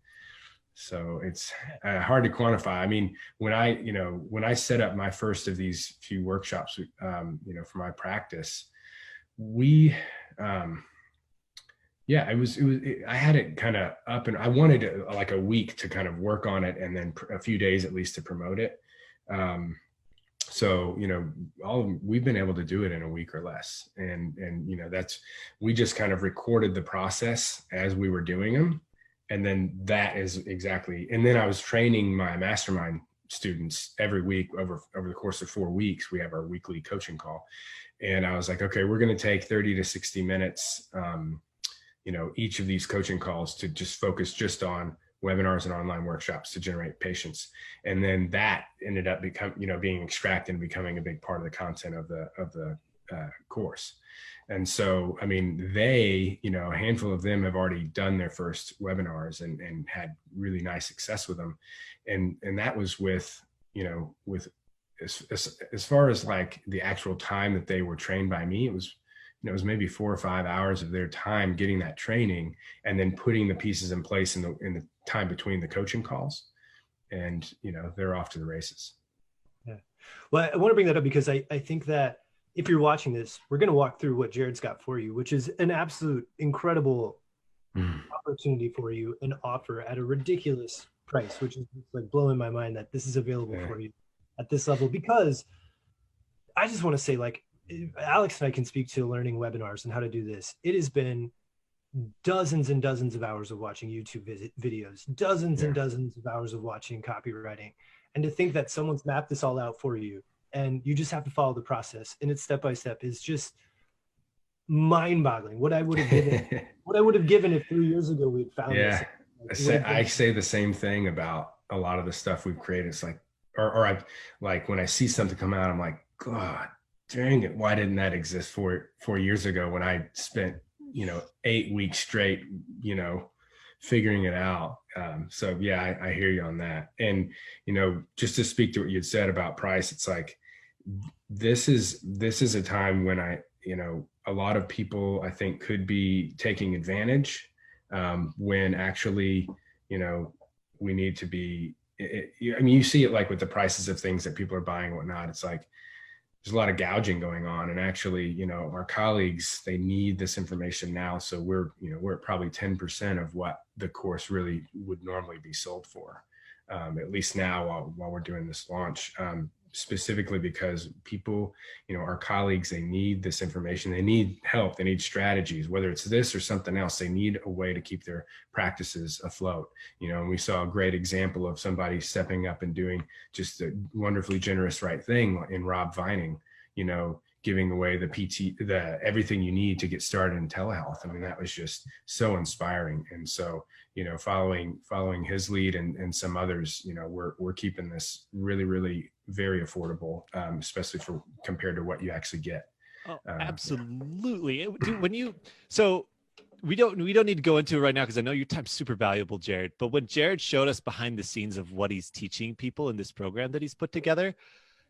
So it's hard to quantify. I mean, when I set up my first of these few workshops, for my practice, I had it kind of up, and I wanted like a week to kind of work on it, and then a few days at least to promote it. So, we've been able to do it in a week or less. And we just kind of recorded the process as we were doing them. And then and then I was training my mastermind students every week over the course of 4 weeks. We have our weekly coaching call. And I was like, okay, we're going to take 30 to 60 minutes, each of these coaching calls to just focus just on webinars and online workshops to generate patients. And then that ended up being extracted and becoming a big part of the content of the course. And so, I mean, a handful of them have already done their first webinars and had really nice success with them. And that was with as far as like the actual time that they were trained by me, it was maybe 4 or 5 hours of their time getting that training and then putting the pieces in place in the time between the coaching calls. And, they're off to the races. Yeah. Well, I want to bring that up because I think that if you're watching this, we're going to walk through what Jarod's got for you, which is an absolute incredible opportunity for you, an offer at a ridiculous price, which is like blowing my mind that this is available for you at this level. Because I just want to say, like, Alex and I can speak to learning webinars and how to do this. It has been dozens and dozens of hours of watching YouTube videos, dozens and dozens of hours of watching copywriting. And to think that someone's mapped this all out for you and you just have to follow the process and it's step by step is just mind-boggling. What I would have given if 3 years ago we had found this. I say the same thing about a lot of the stuff we've created. It's like, or I like when I see something come out, I'm like, God dang it, why didn't that exist 4 years ago when I spent 8 weeks straight figuring it out. So yeah, I hear you on that. And just to speak to what you'd said about price, it's like this is a time when a lot of people I think could be taking advantage when actually we need to be. You see it like with the prices of things that people are buying and whatnot. It's like there's a lot of gouging going on, and actually, our colleagues, they need this information now. So we're at probably 10% of what the course really would normally be sold for, at least now while we're doing this launch, specifically because people, our colleagues, they need this information. They need help. They need strategies, whether it's this or something else. They need a way to keep their practices afloat. And we saw a great example of somebody stepping up and doing just a wonderfully generous right thing in Rob Vining, giving away the everything you need to get started in telehealth. I mean, that was just so inspiring. And so, following his lead and some others, we're keeping this really, really very affordable, especially compared to what you actually get. Oh, absolutely. So we don't need to go into it right now because I know your time's super valuable, Jarod. But when Jarod showed us behind the scenes of what he's teaching people in this program that he's put together,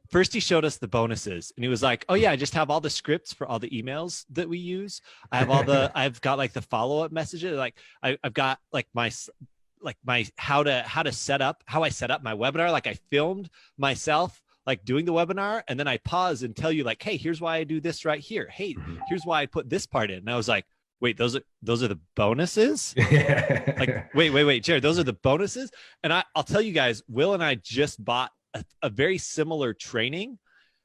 first he showed us the bonuses and he was like, oh yeah, I just have all the scripts for all the emails that we use. I have I've got like the follow-up messages. Like I've got like like how I set up my webinar. Like I filmed myself like doing the webinar, and then I pause and tell you like, hey, here's why I do this right here. Hey, here's why I put this part in. And I was like, wait, those are the bonuses? Like, wait, Jarod, those are the bonuses? And I'll tell you guys, Will and I just bought a very similar training,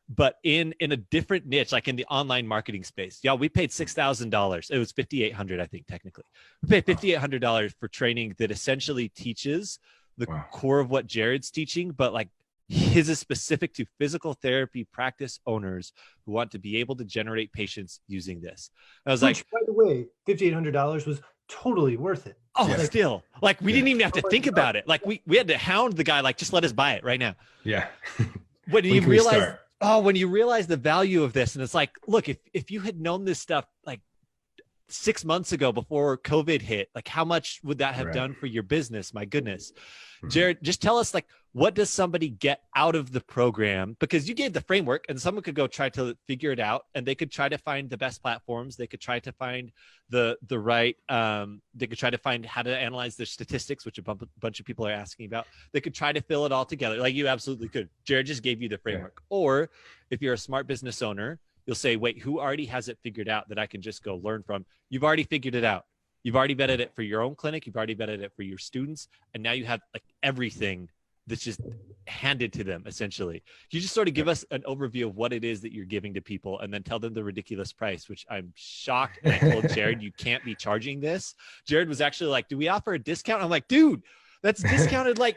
but in a different niche, like in the online marketing space. Yeah, we paid $6,000. It was $5,800, I think, technically. We paid $5,800 for training that essentially teaches the core of what Jarod's teaching, but like his is specific to physical therapy practice owners who want to be able to generate patients using this. I was like, by the way, $5,800 was totally worth it. Oh, yeah. Still, like we didn't even have to think about it. Like we had to hound the guy, like, just let us buy it right now. Yeah. When you realize the value of this, and it's like, look, if you had known this stuff like 6 months ago before COVID hit, like how much would that have done for your business? My goodness. Jarod, just tell us, like, what does somebody get out of the program? Because you gave the framework, and someone could go try to figure it out, and they could try to find the best platforms. They could try to find the right, they could try to find how to analyze their statistics, which a bunch of people are asking about. They could try to fill it all together. Like you absolutely could. Jarod just gave you the framework. Yeah. Or if you're a smart business owner, you'll say, wait, who already has it figured out that I can just go learn from? You've already figured it out. You've already vetted it for your own clinic. You've already vetted it for your students. And now you have like everything that's just handed to them, essentially. Can you just sort of give us an overview of what it is that you're giving to people, and then tell them the ridiculous price, which I'm shocked. And I told Jarod, you can't be charging this. Jarod was actually like, do we offer a discount? I'm like, dude, that's discounted like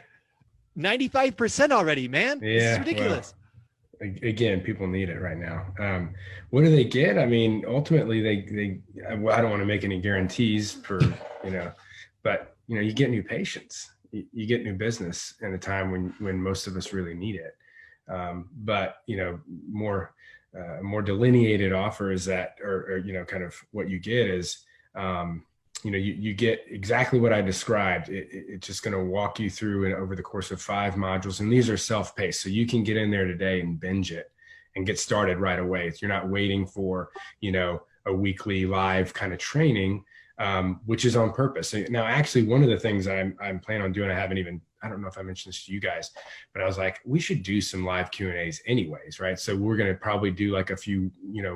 95% already, man. Yeah, this is ridiculous. Well, again, people need it right now. What do they get? I mean, ultimately I don't want to make any guarantees for, but you get new patients, you get new business in a time when most of us really need it. But more delineated offer is that, or kind of what you get is, you get exactly what I described. It's just going to walk you through it over the course of 5 modules. And these are self-paced. So you can get in there today and binge it and get started right away. You're not waiting for, a weekly live kind of training, which is on purpose. Now, actually, one of the things I'm planning on doing, I don't know if I mentioned this to you guys, but I was like, we should do some live Q&As anyways, right? So we're going to probably do like a few,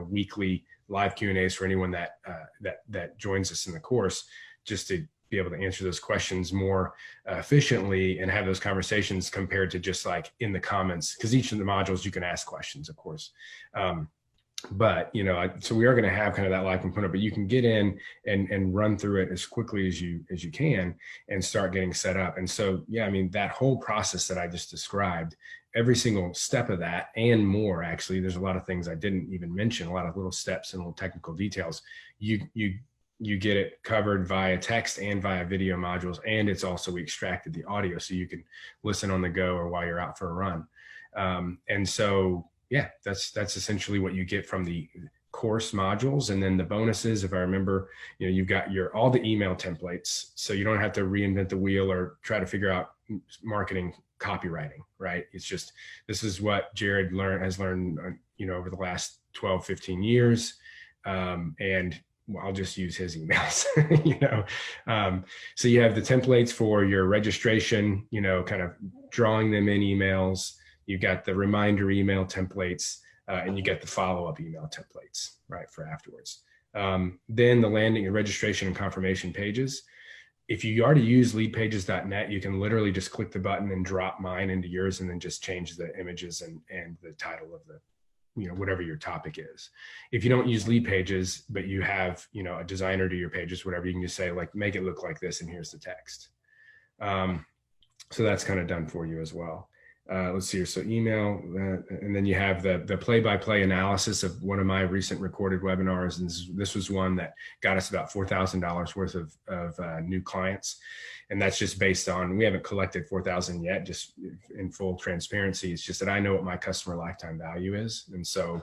weekly live Q&As for anyone that joins us in the course, just to be able to answer those questions more efficiently and have those conversations compared to just like in the comments, because each of the modules you can ask questions, of course. But so we are going to have kind of that live component, but you can get in and run through it as quickly as you can and start getting set up. And so, yeah, I mean, that whole process that I just described, every single step of that and more, actually, there's a lot of things I didn't even mention, a lot of little steps and little technical details. You get it covered via text and via video modules. And it's also, we extracted the audio so you can listen on the go or while you're out for a run. And so, yeah, that's essentially what you get from the course modules. And then the bonuses, if I remember, you've got all the email templates, so you don't have to reinvent the wheel or try to figure out marketing copywriting, right? It's just, this is what Jarod has learned, over the last 12, 15 years. And I'll just use his emails, so you have the templates for your registration, kind of drawing them in emails. You got the reminder email templates, and you get the follow-up email templates, right, for afterwards. Then the landing and registration and confirmation pages. If you already use leadpages.net, you can literally just click the button and drop mine into yours, and then just change the images and the title of the, whatever your topic is. If you don't use lead pages, but you have, a designer do your pages, whatever, you can just say, like, make it look like this, and here's the text. So that's kind of done for you as well. Let's see here. So email, and then you have the play-by-play analysis of one of my recent recorded webinars. And this was one that got us about $4,000 worth of new clients. And that's just based on, we haven't collected 4,000 yet, just in full transparency. It's just that I know what my customer lifetime value is. And so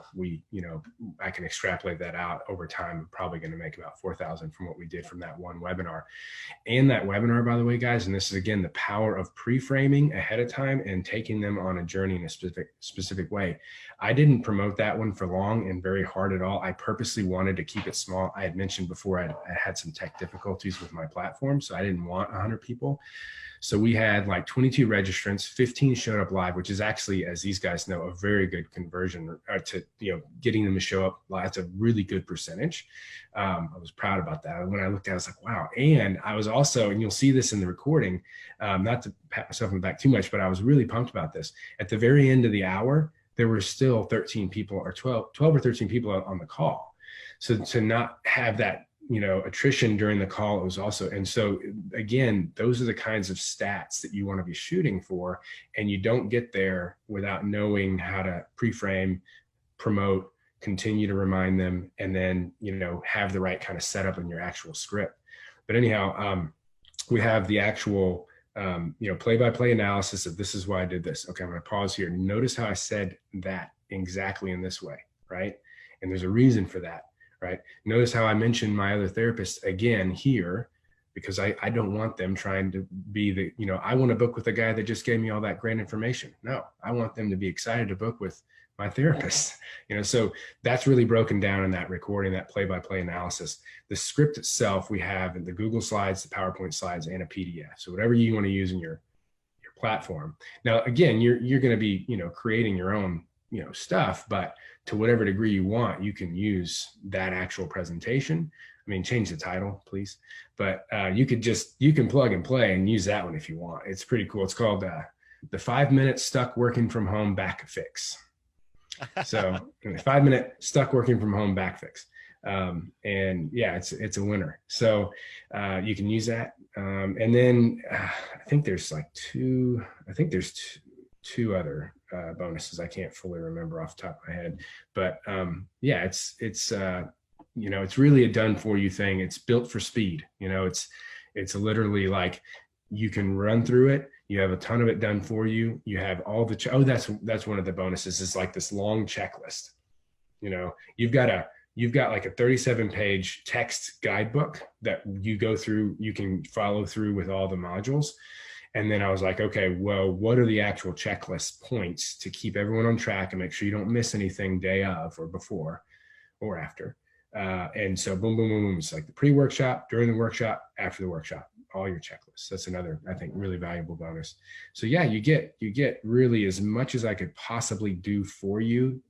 I can extrapolate that out over time. I'm probably going to make about 4,000 from what we did from that one webinar. And that webinar, by the way, guys, and this is, again, the power of pre-framing ahead of time and taking taking them on a journey in a specific way. I didn't promote that one for long and very hard at all. I purposely wanted to keep it small. I had mentioned before I had some tech difficulties with my platform, so I didn't want 100 people. So we had like 22 registrants, 15 showed up live, which is actually, as these guys know, a very good conversion to, getting them to show up live. It's a really good percentage. I was proud about that. When I looked at it, I was like, wow. And I was also, and you'll see this in the recording, not to pat myself on the back too much, but I was really pumped about this. At the very end of the hour, there were still 13 people or 12 or 13 people on the call. So to not have that, attrition during the call, it was also, and so again, those are the kinds of stats that you want to be shooting for, and you don't get there without knowing how to pre-frame, promote, continue to remind them, and then, have the right kind of setup in your actual script. But anyhow, we have the actual, play-by-play analysis of this is why I did this. Okay, I'm going to pause here. Notice how I said that exactly in this way, right? And there's a reason for that. Right. Notice how I mentioned my other therapists again here, because I don't want them trying to be the, I want to book with a guy that just gave me all that great information. No, I want them to be excited to book with my therapist. So that's really broken down in that recording, that play-by-play analysis. The script itself, we have in the Google slides, the PowerPoint slides, and a PDF. So whatever you want to use in your platform. Now, again, you're going to be, creating your own, stuff, but to whatever degree you want, you can use that actual presentation. I mean, change the title, please. But you can plug and play and use that one if you want. It's pretty cool. It's called the 5-minute stuck working from home back fix. So 5-minute stuck working from home back fix. And yeah, it's a winner. So you can use that. And then I think there's two other bonuses. I can't fully remember off the top of my head, but yeah, it's really a done for you thing. It's built for speed. It's literally like you can run through it. You have a ton of it done for you. You have all the, that's one of the bonuses, is like this long checklist. You've got like a 37-page text guidebook that you go through. You can follow through with all the modules. And then I was like, okay, well, what are the actual checklist points to keep everyone on track and make sure you don't miss anything day of or before or after? And so boom, boom, boom, boom. It's like the pre-workshop, during the workshop, after the workshop, all your checklists. That's another, I think, really valuable bonus. So yeah, you get really as much as I could possibly do for you,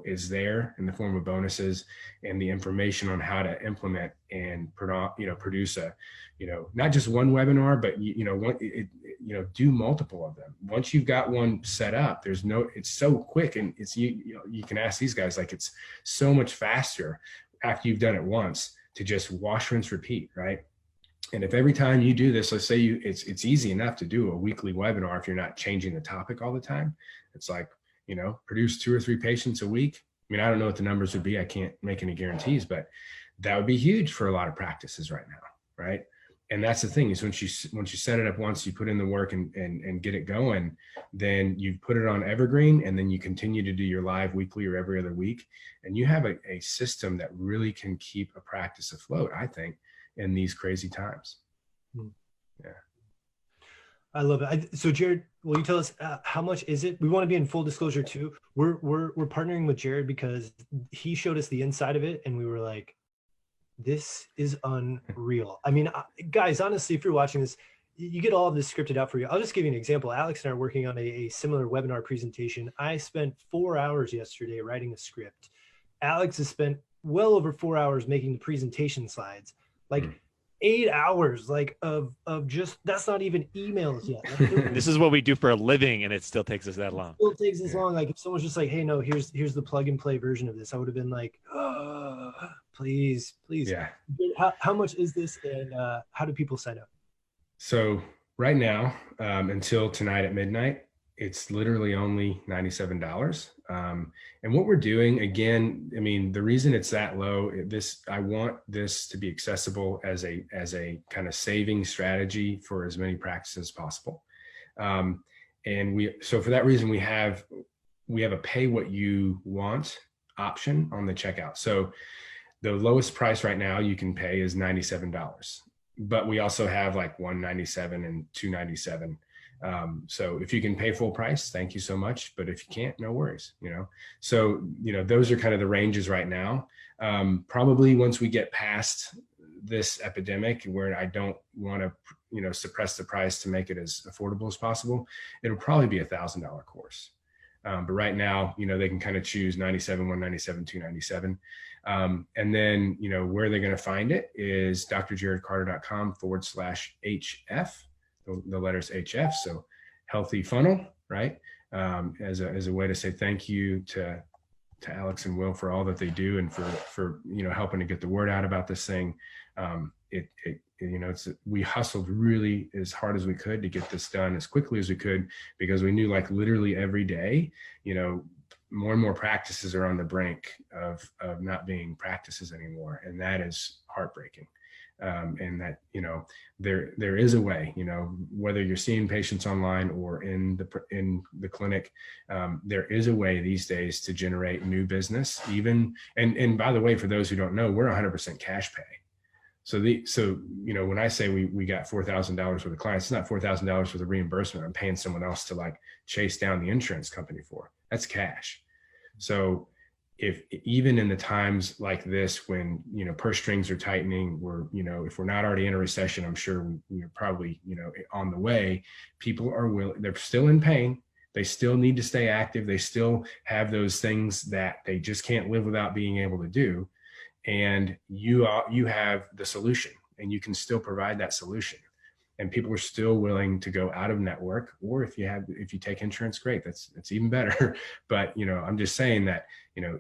is there in the form of bonuses and the information on how to implement and produce a, not just one webinar, but do multiple of them. Once you've got one set up, it's so quick, and it's you can ask these guys, like, it's so much faster after you've done it once to just wash, rinse, repeat, right? And if every time you do this, let's say it's easy enough to do a weekly webinar if you're not changing the topic all the time. It's like, produce 2 or 3 patients a week. I mean, I don't know what the numbers would be. I can't make any guarantees, but that would be huge for a lot of practices right now, right? And that's the thing, is once you set it up once, you put in the work and get it going, then you put it on evergreen, and then you continue to do your live weekly or every other week. And you have a system that really can keep a practice afloat, I think, in these crazy times. Yeah. I love it. So Jarod, will you tell us how much is it? We want to be in full disclosure too. We're partnering with Jarod because he showed us the inside of it, and we were like, this is unreal. I mean, guys, honestly, if you're watching this, you get all of this scripted out for you. I'll just give you an example. Alex and I are working on a similar webinar presentation. I spent 4 hours yesterday writing a script. Alex has spent well over 4 hours making the presentation slides. Like 8 hours, like of just, that's not even emails yet. This is what we do for a living, and it still takes us that long. It still takes this long. Like if someone's just like, hey, no, here's the plug and play version of this, I would have been like, oh, please. Yeah. How much is this, and how do people sign up? So right now, until tonight at midnight, it's literally only $97. And what we're doing, again, I mean, the reason it's that low, I want this to be accessible as a kind of saving strategy for as many practices as possible. So for that reason, we have a pay what you want option on the checkout. So the lowest price right now you can pay is $97, but we also have like $197 and $297. So if you can pay full price, thank you so much. But if you can't, no worries, So, those are kind of the ranges right now. Probably once we get past this epidemic where I don't want to, suppress the price to make it as affordable as possible, it'll probably be $1,000 course. But right now, they can kind of choose 97, 197, 297. And then, where they're going to find it is drjarodcarter.com/HF, the letters HF. So healthy funnel, right? As a way to say thank you to Alex and Will for all that they do and for helping to get the word out about this thing. We hustled really as hard as we could to get this done as quickly as we could, because we knew like literally every day, more and more practices are on the brink of not being practices anymore. And that is heartbreaking. And that, there is a way, whether you're seeing patients online or in the clinic, there is a way these days to generate new business and by the way, for those who don't know, we're 100% cash pay. So when I say we got $4,000 worth of clients, it's not $4,000 worth of reimbursement I'm paying someone else to like chase down the insurance company for. That's cash. So if even in the times like this, when, purse strings are tightening, if we're not already in a recession, I'm sure we're probably, on the way, people are willing, they're still in pain. They still need to stay active. They still have those things that they just can't live without being able to do. And you have the solution, and you can still provide that solution. And people are still willing to go out of network, or if you take insurance, great, that's even better. But, I'm just saying that,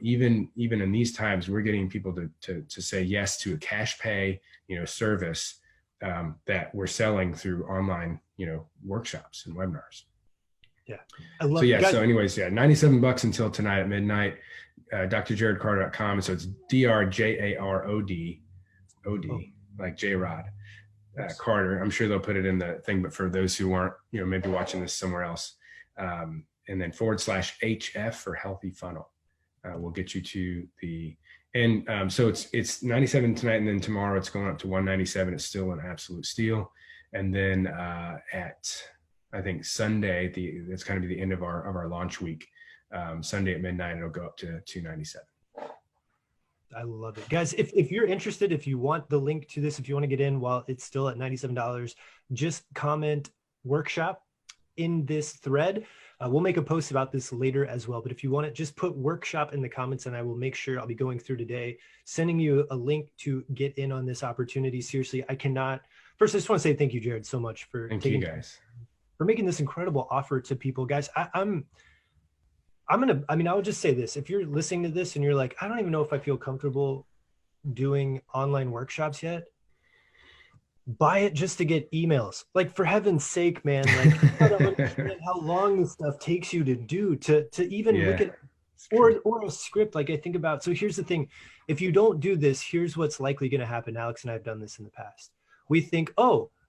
even in these times, we're getting people to say yes to a cash pay, service that we're selling through online, workshops and webinars. Yeah. I love it. So anyways, $97 until tonight at midnight. drjarodcarter.com. So it's DRJAROD, like Jarod. Carter. I'm sure they'll put it in the thing, but for those who aren't, maybe watching this somewhere else, and then /HF for healthy funnel, will get you to the end. So it's 97 tonight, and then tomorrow it's going up to 197. It's still an absolute steal. And then at I think Sunday, that's kind of the end of our launch week. Sunday at midnight, it'll go up to 297. I love it. Guys, if you're interested, if you want the link to this, if you want to get in while it's still at $97, just comment workshop in this thread. We'll make a post about this later as well. But if you want it, just put workshop in the comments, and I will make sure I'll be going through today, sending you a link to get in on this opportunity. Seriously, first, I just want to say thank you, Jarod, so much for making this incredible offer to people. Guys, I would just say this. If you're listening to this and you're like, I don't even know if I feel comfortable doing online workshops yet, buy it just to get emails. Like, for heaven's sake, man, like, you gotta understand how long this stuff takes you to do, to even look at, or a script. Like, I think about, so here's the thing. If you don't do this, here's what's likely going to happen. Alex and I have done this in the past. We think,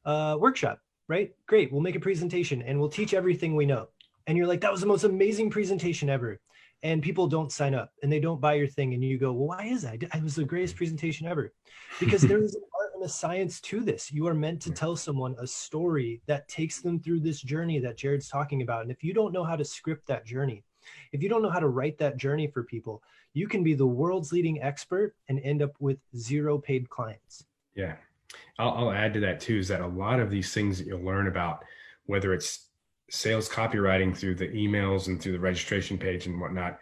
workshop, right? Great. We'll make a presentation and we'll teach everything we know. And you're like, that was the most amazing presentation ever. And people don't sign up and they don't buy your thing. And you go, well, why is that? It was the greatest presentation ever. Because there is an art and a science to this. You are meant to tell someone a story that takes them through this journey that Jarod's talking about. And if you don't know how to script that journey, if you don't know how to write that journey for people, you can be the world's leading expert and end up with 0 paid clients. Yeah. I'll add to that too, is that a lot of these things that you'll learn about, whether it's sales copywriting through the emails and through the registration page and whatnot,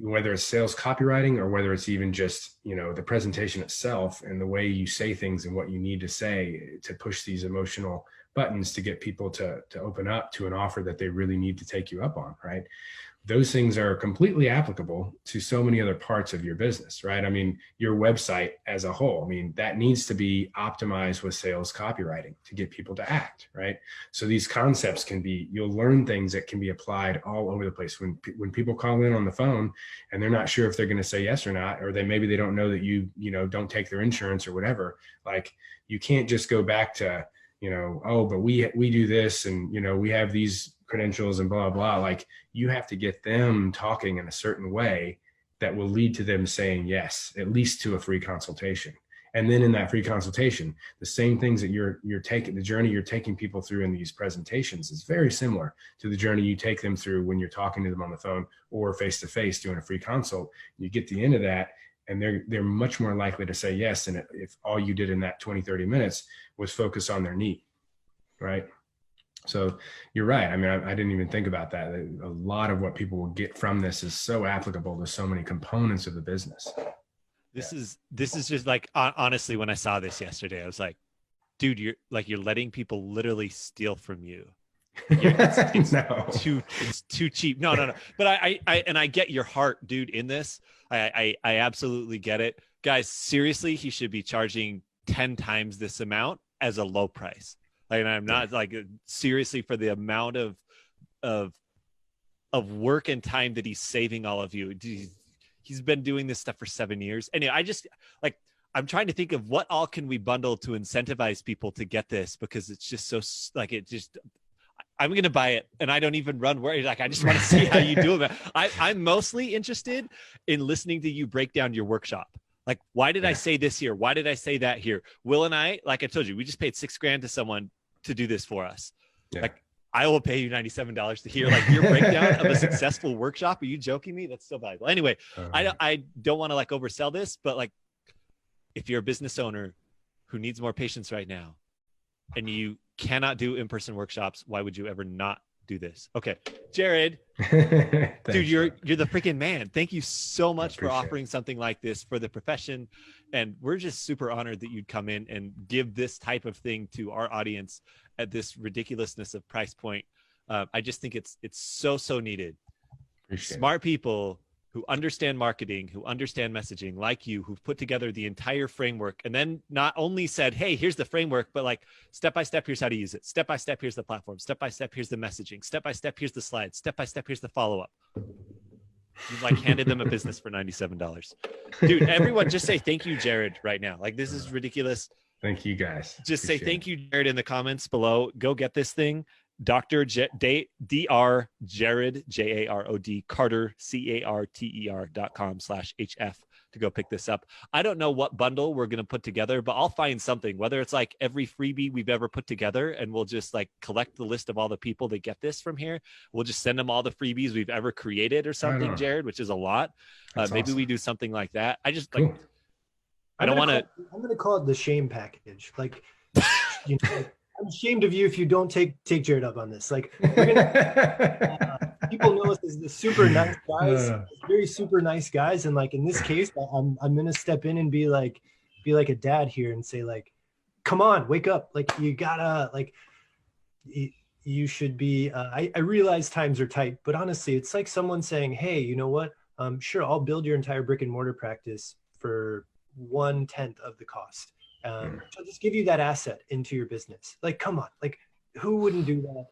whether it's sales copywriting or whether it's even just, the presentation itself and the way you say things and what you need to say to push these emotional buttons to get people to open up to an offer that they really need to take you up on, right? Those things are completely applicable to so many other parts of your business, right? I mean, your website as a whole, that needs to be optimized with sales copywriting to get people to act, right? So these concepts you'll learn things that can be applied all over the place. When people call in on the phone and they're not sure if they're going to say yes or not, or maybe they don't know that you don't take their insurance or whatever, like, you can't just go back to, but we do this and, we have these credentials and blah, blah. Like, you have to get them talking in a certain way that will lead to them saying yes, at least to a free consultation. And then in that free consultation, the same things that you're taking, the journey you're taking people through in these presentations is very similar to the journey you take them through when you're talking to them on the phone or face-to-face doing a free consult. You get to the end of that, and they're much more likely to say yes than if all you did in that 20, 30 minutes was focus on their need, right? So you're right. I mean, I didn't even think about that. A lot of what people will get from this is so applicable to so many components of the business. This is just like, honestly, when I saw this yesterday, I was like, dude, you're letting people literally steal from you. It's too cheap. No. But I get your heart, dude, in this. I absolutely get it. Guys, seriously, he should be charging 10 times this amount as a low price. Like, I'm not like, seriously, for the amount of work and time that he's saving all of you. He's been doing this stuff for 7 years. Anyway, I'm trying to think of what all can we bundle to incentivize people to get this, because it's just so like, I'm going to buy it, and I don't even run worried. Like, I just want to see how you do it. I'm mostly interested in listening to you break down your workshop. Like, why did I say this here? Why did I say that here? Will and I, like I told you, we just paid $6,000 to someone to do this for us. Yeah. Like, I will pay you $97 to hear like your breakdown of a successful workshop. Are you joking me? That's so valuable. Anyway, I don't want to like oversell this, but like, if you're a business owner who needs more patience right now and you cannot do in-person workshops, why would you ever not do this? Okay, Jarod, dude, you're the freaking man. Thank you so much for offering something like this for the profession. And we're just super honored that you'd come in and give this type of thing to our audience at this ridiculousness of price point. I just think it's so needed. Smart people who understand marketing, who understand messaging, like you, who've put together the entire framework, and then not only said, hey, here's the framework, but like, step by step, here's how to use it. Step by step, here's the platform. Step by step, here's the messaging. Step by step, here's the slides. Step by step, here's the follow-up. You've like handed them a business for $97. Dude, everyone just say thank you, Jarod, right now. Like, this is ridiculous. Thank you, guys. Just say thank you, Jarod, in the comments below. Go get this thing. Dr. Jarod, Jarod, Carter, CARTER.com/HF to go pick this up. I don't know what bundle we're going to put together, but I'll find something, whether it's like every freebie we've ever put together, and we'll just like collect the list of all the people that get this from here. We'll just send them all the freebies we've ever created or something, Jarod, which is a lot. Maybe awesome. We do something like that. I just like, I don't want to. I'm going to call it the shame package. Like, you know, I'm ashamed of you if you don't take Jarod up on this. Like, people know us as the super nice guys, very super nice guys, and like in this case, I'm gonna step in and be like a dad here and say like, come on, wake up! Like, you gotta like, you should be. I realize times are tight, but honestly, it's like someone saying, hey, you know what? Sure, I'll build your entire brick and mortar practice for 1/10 of the cost. So just give you that asset into your business. Like, come on, like, who wouldn't do that?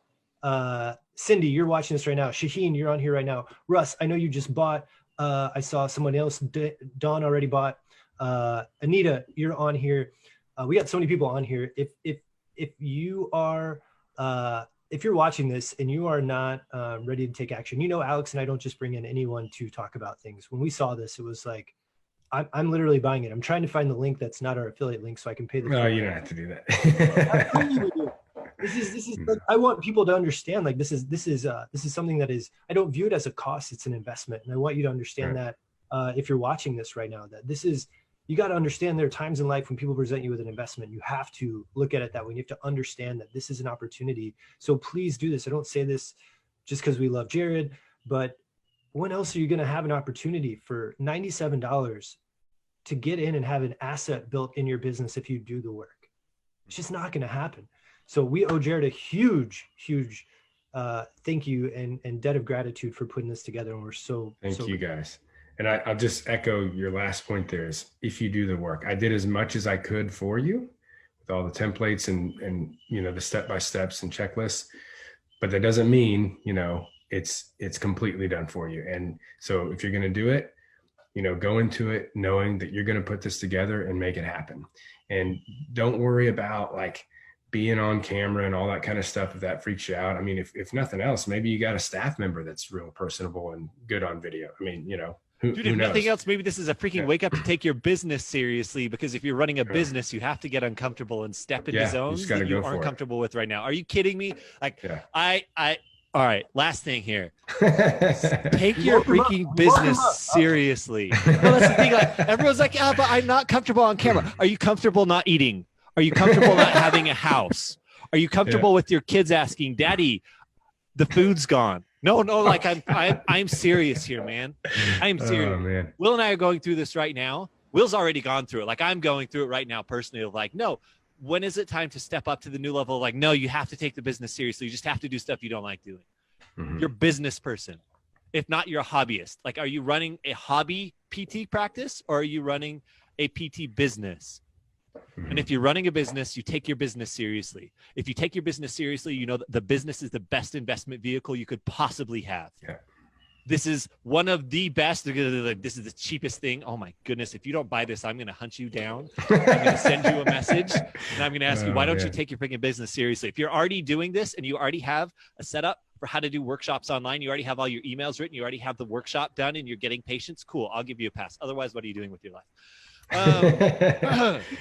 Cindy, you're watching this right now. Shaheen, you're on here right now. Russ, I know you just bought. I saw someone else. Dawn already bought. Anita, you're on here. We got so many people on here. If you are if you're watching this and you are not ready to take action, you know, Alex and I don't just bring in anyone to talk about things. When we saw this, it was like, I'm literally buying it. I'm trying to find the link that's not our affiliate link so I can pay the fee. No, you don't have to do that. This is like, I want people to understand, like, this is something that is, I don't view it as a cost, it's an investment. And I want you to understand that if you're watching this right now, that this is, you got to understand there are times in life when people present you with an investment, you have to look at it that way. You have to understand that this is an opportunity. So please do this. I don't say this just because we love Jarod, but when else are you going to have an opportunity for $97 to get in and have an asset built in your business if you do the work? It's just not going to happen. So we owe Jarod a huge thank you and debt of gratitude for putting this together. And we're thank you guys. And I'll just echo your last point there is, if you do the work, I did as much as I could for you with all the templates and you know, the step-by-steps and checklists, but that doesn't mean, you know, it's completely done for you. And so if you're going to do it, you know, go into it knowing that you're going to put this together and make it happen. And don't worry about like being on camera and all that kind of stuff if that freaks you out. I mean, if nothing else, maybe you got a staff member that's real personable and good on video. I mean, you know, Who Dude, if knows? nothing else, maybe this is a freaking wake up to take your business seriously, because if you're running a business, you have to get uncomfortable and step into zones that you aren't comfortable with right now. Are you kidding me? Like, all right, last thing here. Take your freaking business seriously. No, that's the thing. Like, everyone's like, yeah, but I'm not comfortable on camera. Are you comfortable not eating? Are you comfortable not having a house? Are you comfortable with your kids asking, Daddy, the food's gone? No, like I'm serious here, man. I'm serious. Oh, man. Will and I are going through this right now. Will's already gone through it. Like, I'm going through it right now personally, of like, no, when is it time to step up to the new level? Like, no, you have to take the business seriously. You just have to do stuff you don't like doing. Mm-hmm. You're a business person. If not, you're a hobbyist. Like, are you running a hobby PT practice, or are you running a PT business? And if you're running a business, you take your business seriously. If you take your business seriously, you know that the business is the best investment vehicle you could possibly have. Yeah. This is one of the best. This is the cheapest thing. Oh my goodness. If you don't buy this, I'm going to hunt you down. I'm going to send you a message, and I'm going to ask you, why don't you take your freaking business seriously? If you're already doing this and you already have a setup for how to do workshops online, you already have all your emails written, you already have the workshop done, and you're getting patients, cool. I'll give you a pass. Otherwise, what are you doing with your life? Here's what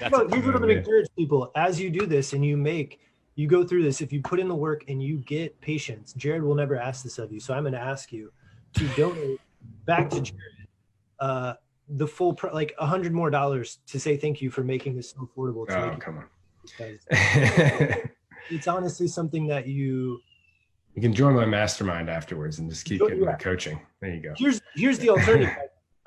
I'm going to encourage people. As you do this and you go through this, if you put in the work and you get patients, Jarod will never ask this of you. So I'm going to ask you to donate back to Jarod the full, like $100 more to say thank you for making this so affordable. Oh, come on. It's honestly something that you can join my mastermind afterwards and just keep getting my coaching. There you go. Here's the alternative.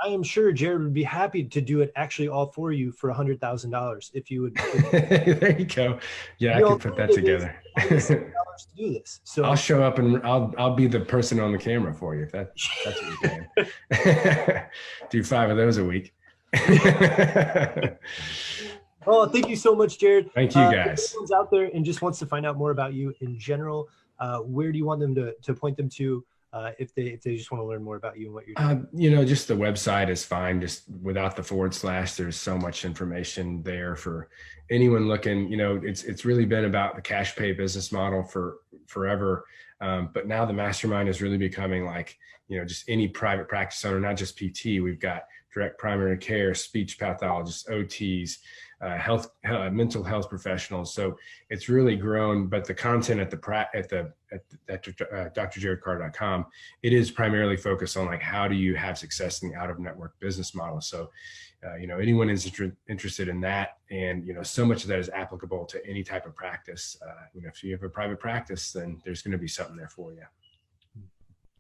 I am sure Jarod would be happy to do it actually all for you for $100,000 if you would. There you go. Yeah, I can put that together. To do this, so I'll show up and I'll be the person on the camera for you if that's what you're saying. Do 5 of those a week. Oh, thank you so much, Jarod. Thank you, guys. If anyone's out there and just wants to find out more about you in general, where do you want them to point them to? If they just want to learn more about you and what you're doing? Just the website is fine. Just without the /, there's so much information there for anyone looking. It's really been about the cash pay business model for forever. But now the mastermind is really becoming like, just any private practice owner, not just PT. We've got direct primary care, speech pathologists, OTs, mental health professionals. So it's really grown, but the content at drjarodcarter.com, it is primarily focused on like, how do you have success in the out-of-network business model? So, anyone is interested in that. And, so much of that is applicable to any type of practice. If you have a private practice, then there's going to be something there for you.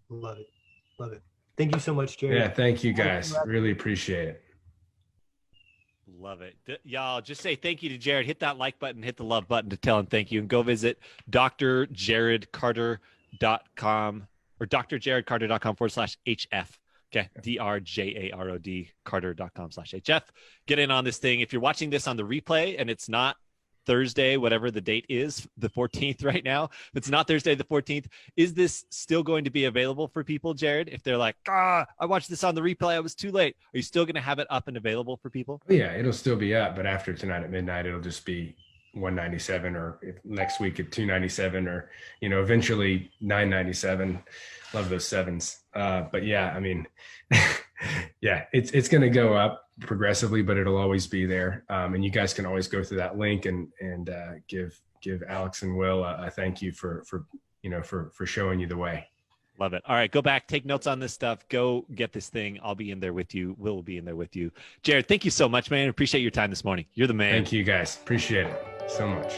Love it. Love it. Thank you so much, Jarod. Yeah. Thank you guys. Really appreciate it. Love it. Y'all just say thank you to Jarod. Hit that like button, hit the love button to tell him thank you, and go visit drjarodcarter.com or drjarodcarter.com/HF. Okay. DRJAROD Carter.com/HF. Get in on this thing. If you're watching this on the replay and it's not Thursday, whatever the date is, the 14th right now, if it's not Thursday, the 14th, is this still going to be available for people, Jarod? If they're like, I watched this on the replay, I was too late. Are you still going to have it up and available for people? Yeah, it'll still be up, but after tonight at midnight, it'll just be $197, or next week at $297, or, eventually $997. Love those sevens. But yeah, I mean, yeah, it's going to go up progressively, but it'll always be there. And you guys can always go through that link and give Alex and Will a thank you for showing you the way. Love it. All right, go back, take notes on this stuff. Go get this thing. I'll be in there with you. Will be in there with you. Jarod, thank you so much, man. Appreciate your time this morning. You're the man. Thank you, guys. Appreciate it so much.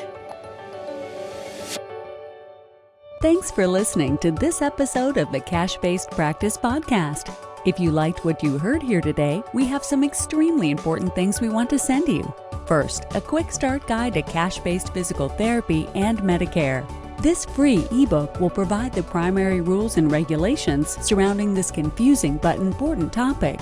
Thanks for listening to this episode of the Cash-Based Practice Podcast. If you liked what you heard here today, we have some extremely important things we want to send you. First, a quick start guide to cash-based physical therapy and Medicare. This free ebook will provide the primary rules and regulations surrounding this confusing but important topic.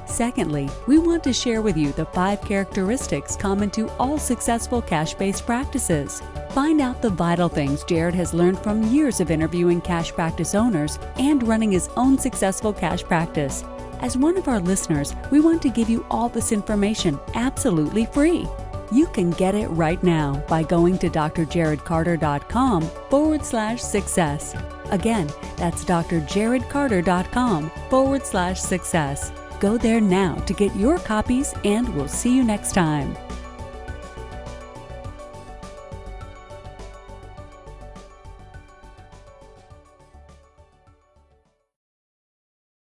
Secondly, we want to share with you the 5 characteristics common to all successful cash-based practices. Find out the vital things Jarod has learned from years of interviewing cash practice owners and running his own successful cash practice. As one of our listeners, we want to give you all this information absolutely free. You can get it right now by going to drjarodcarter.com/success. Again, that's drjarodcarter.com/success. Go there now to get your copies, and we'll see you next time.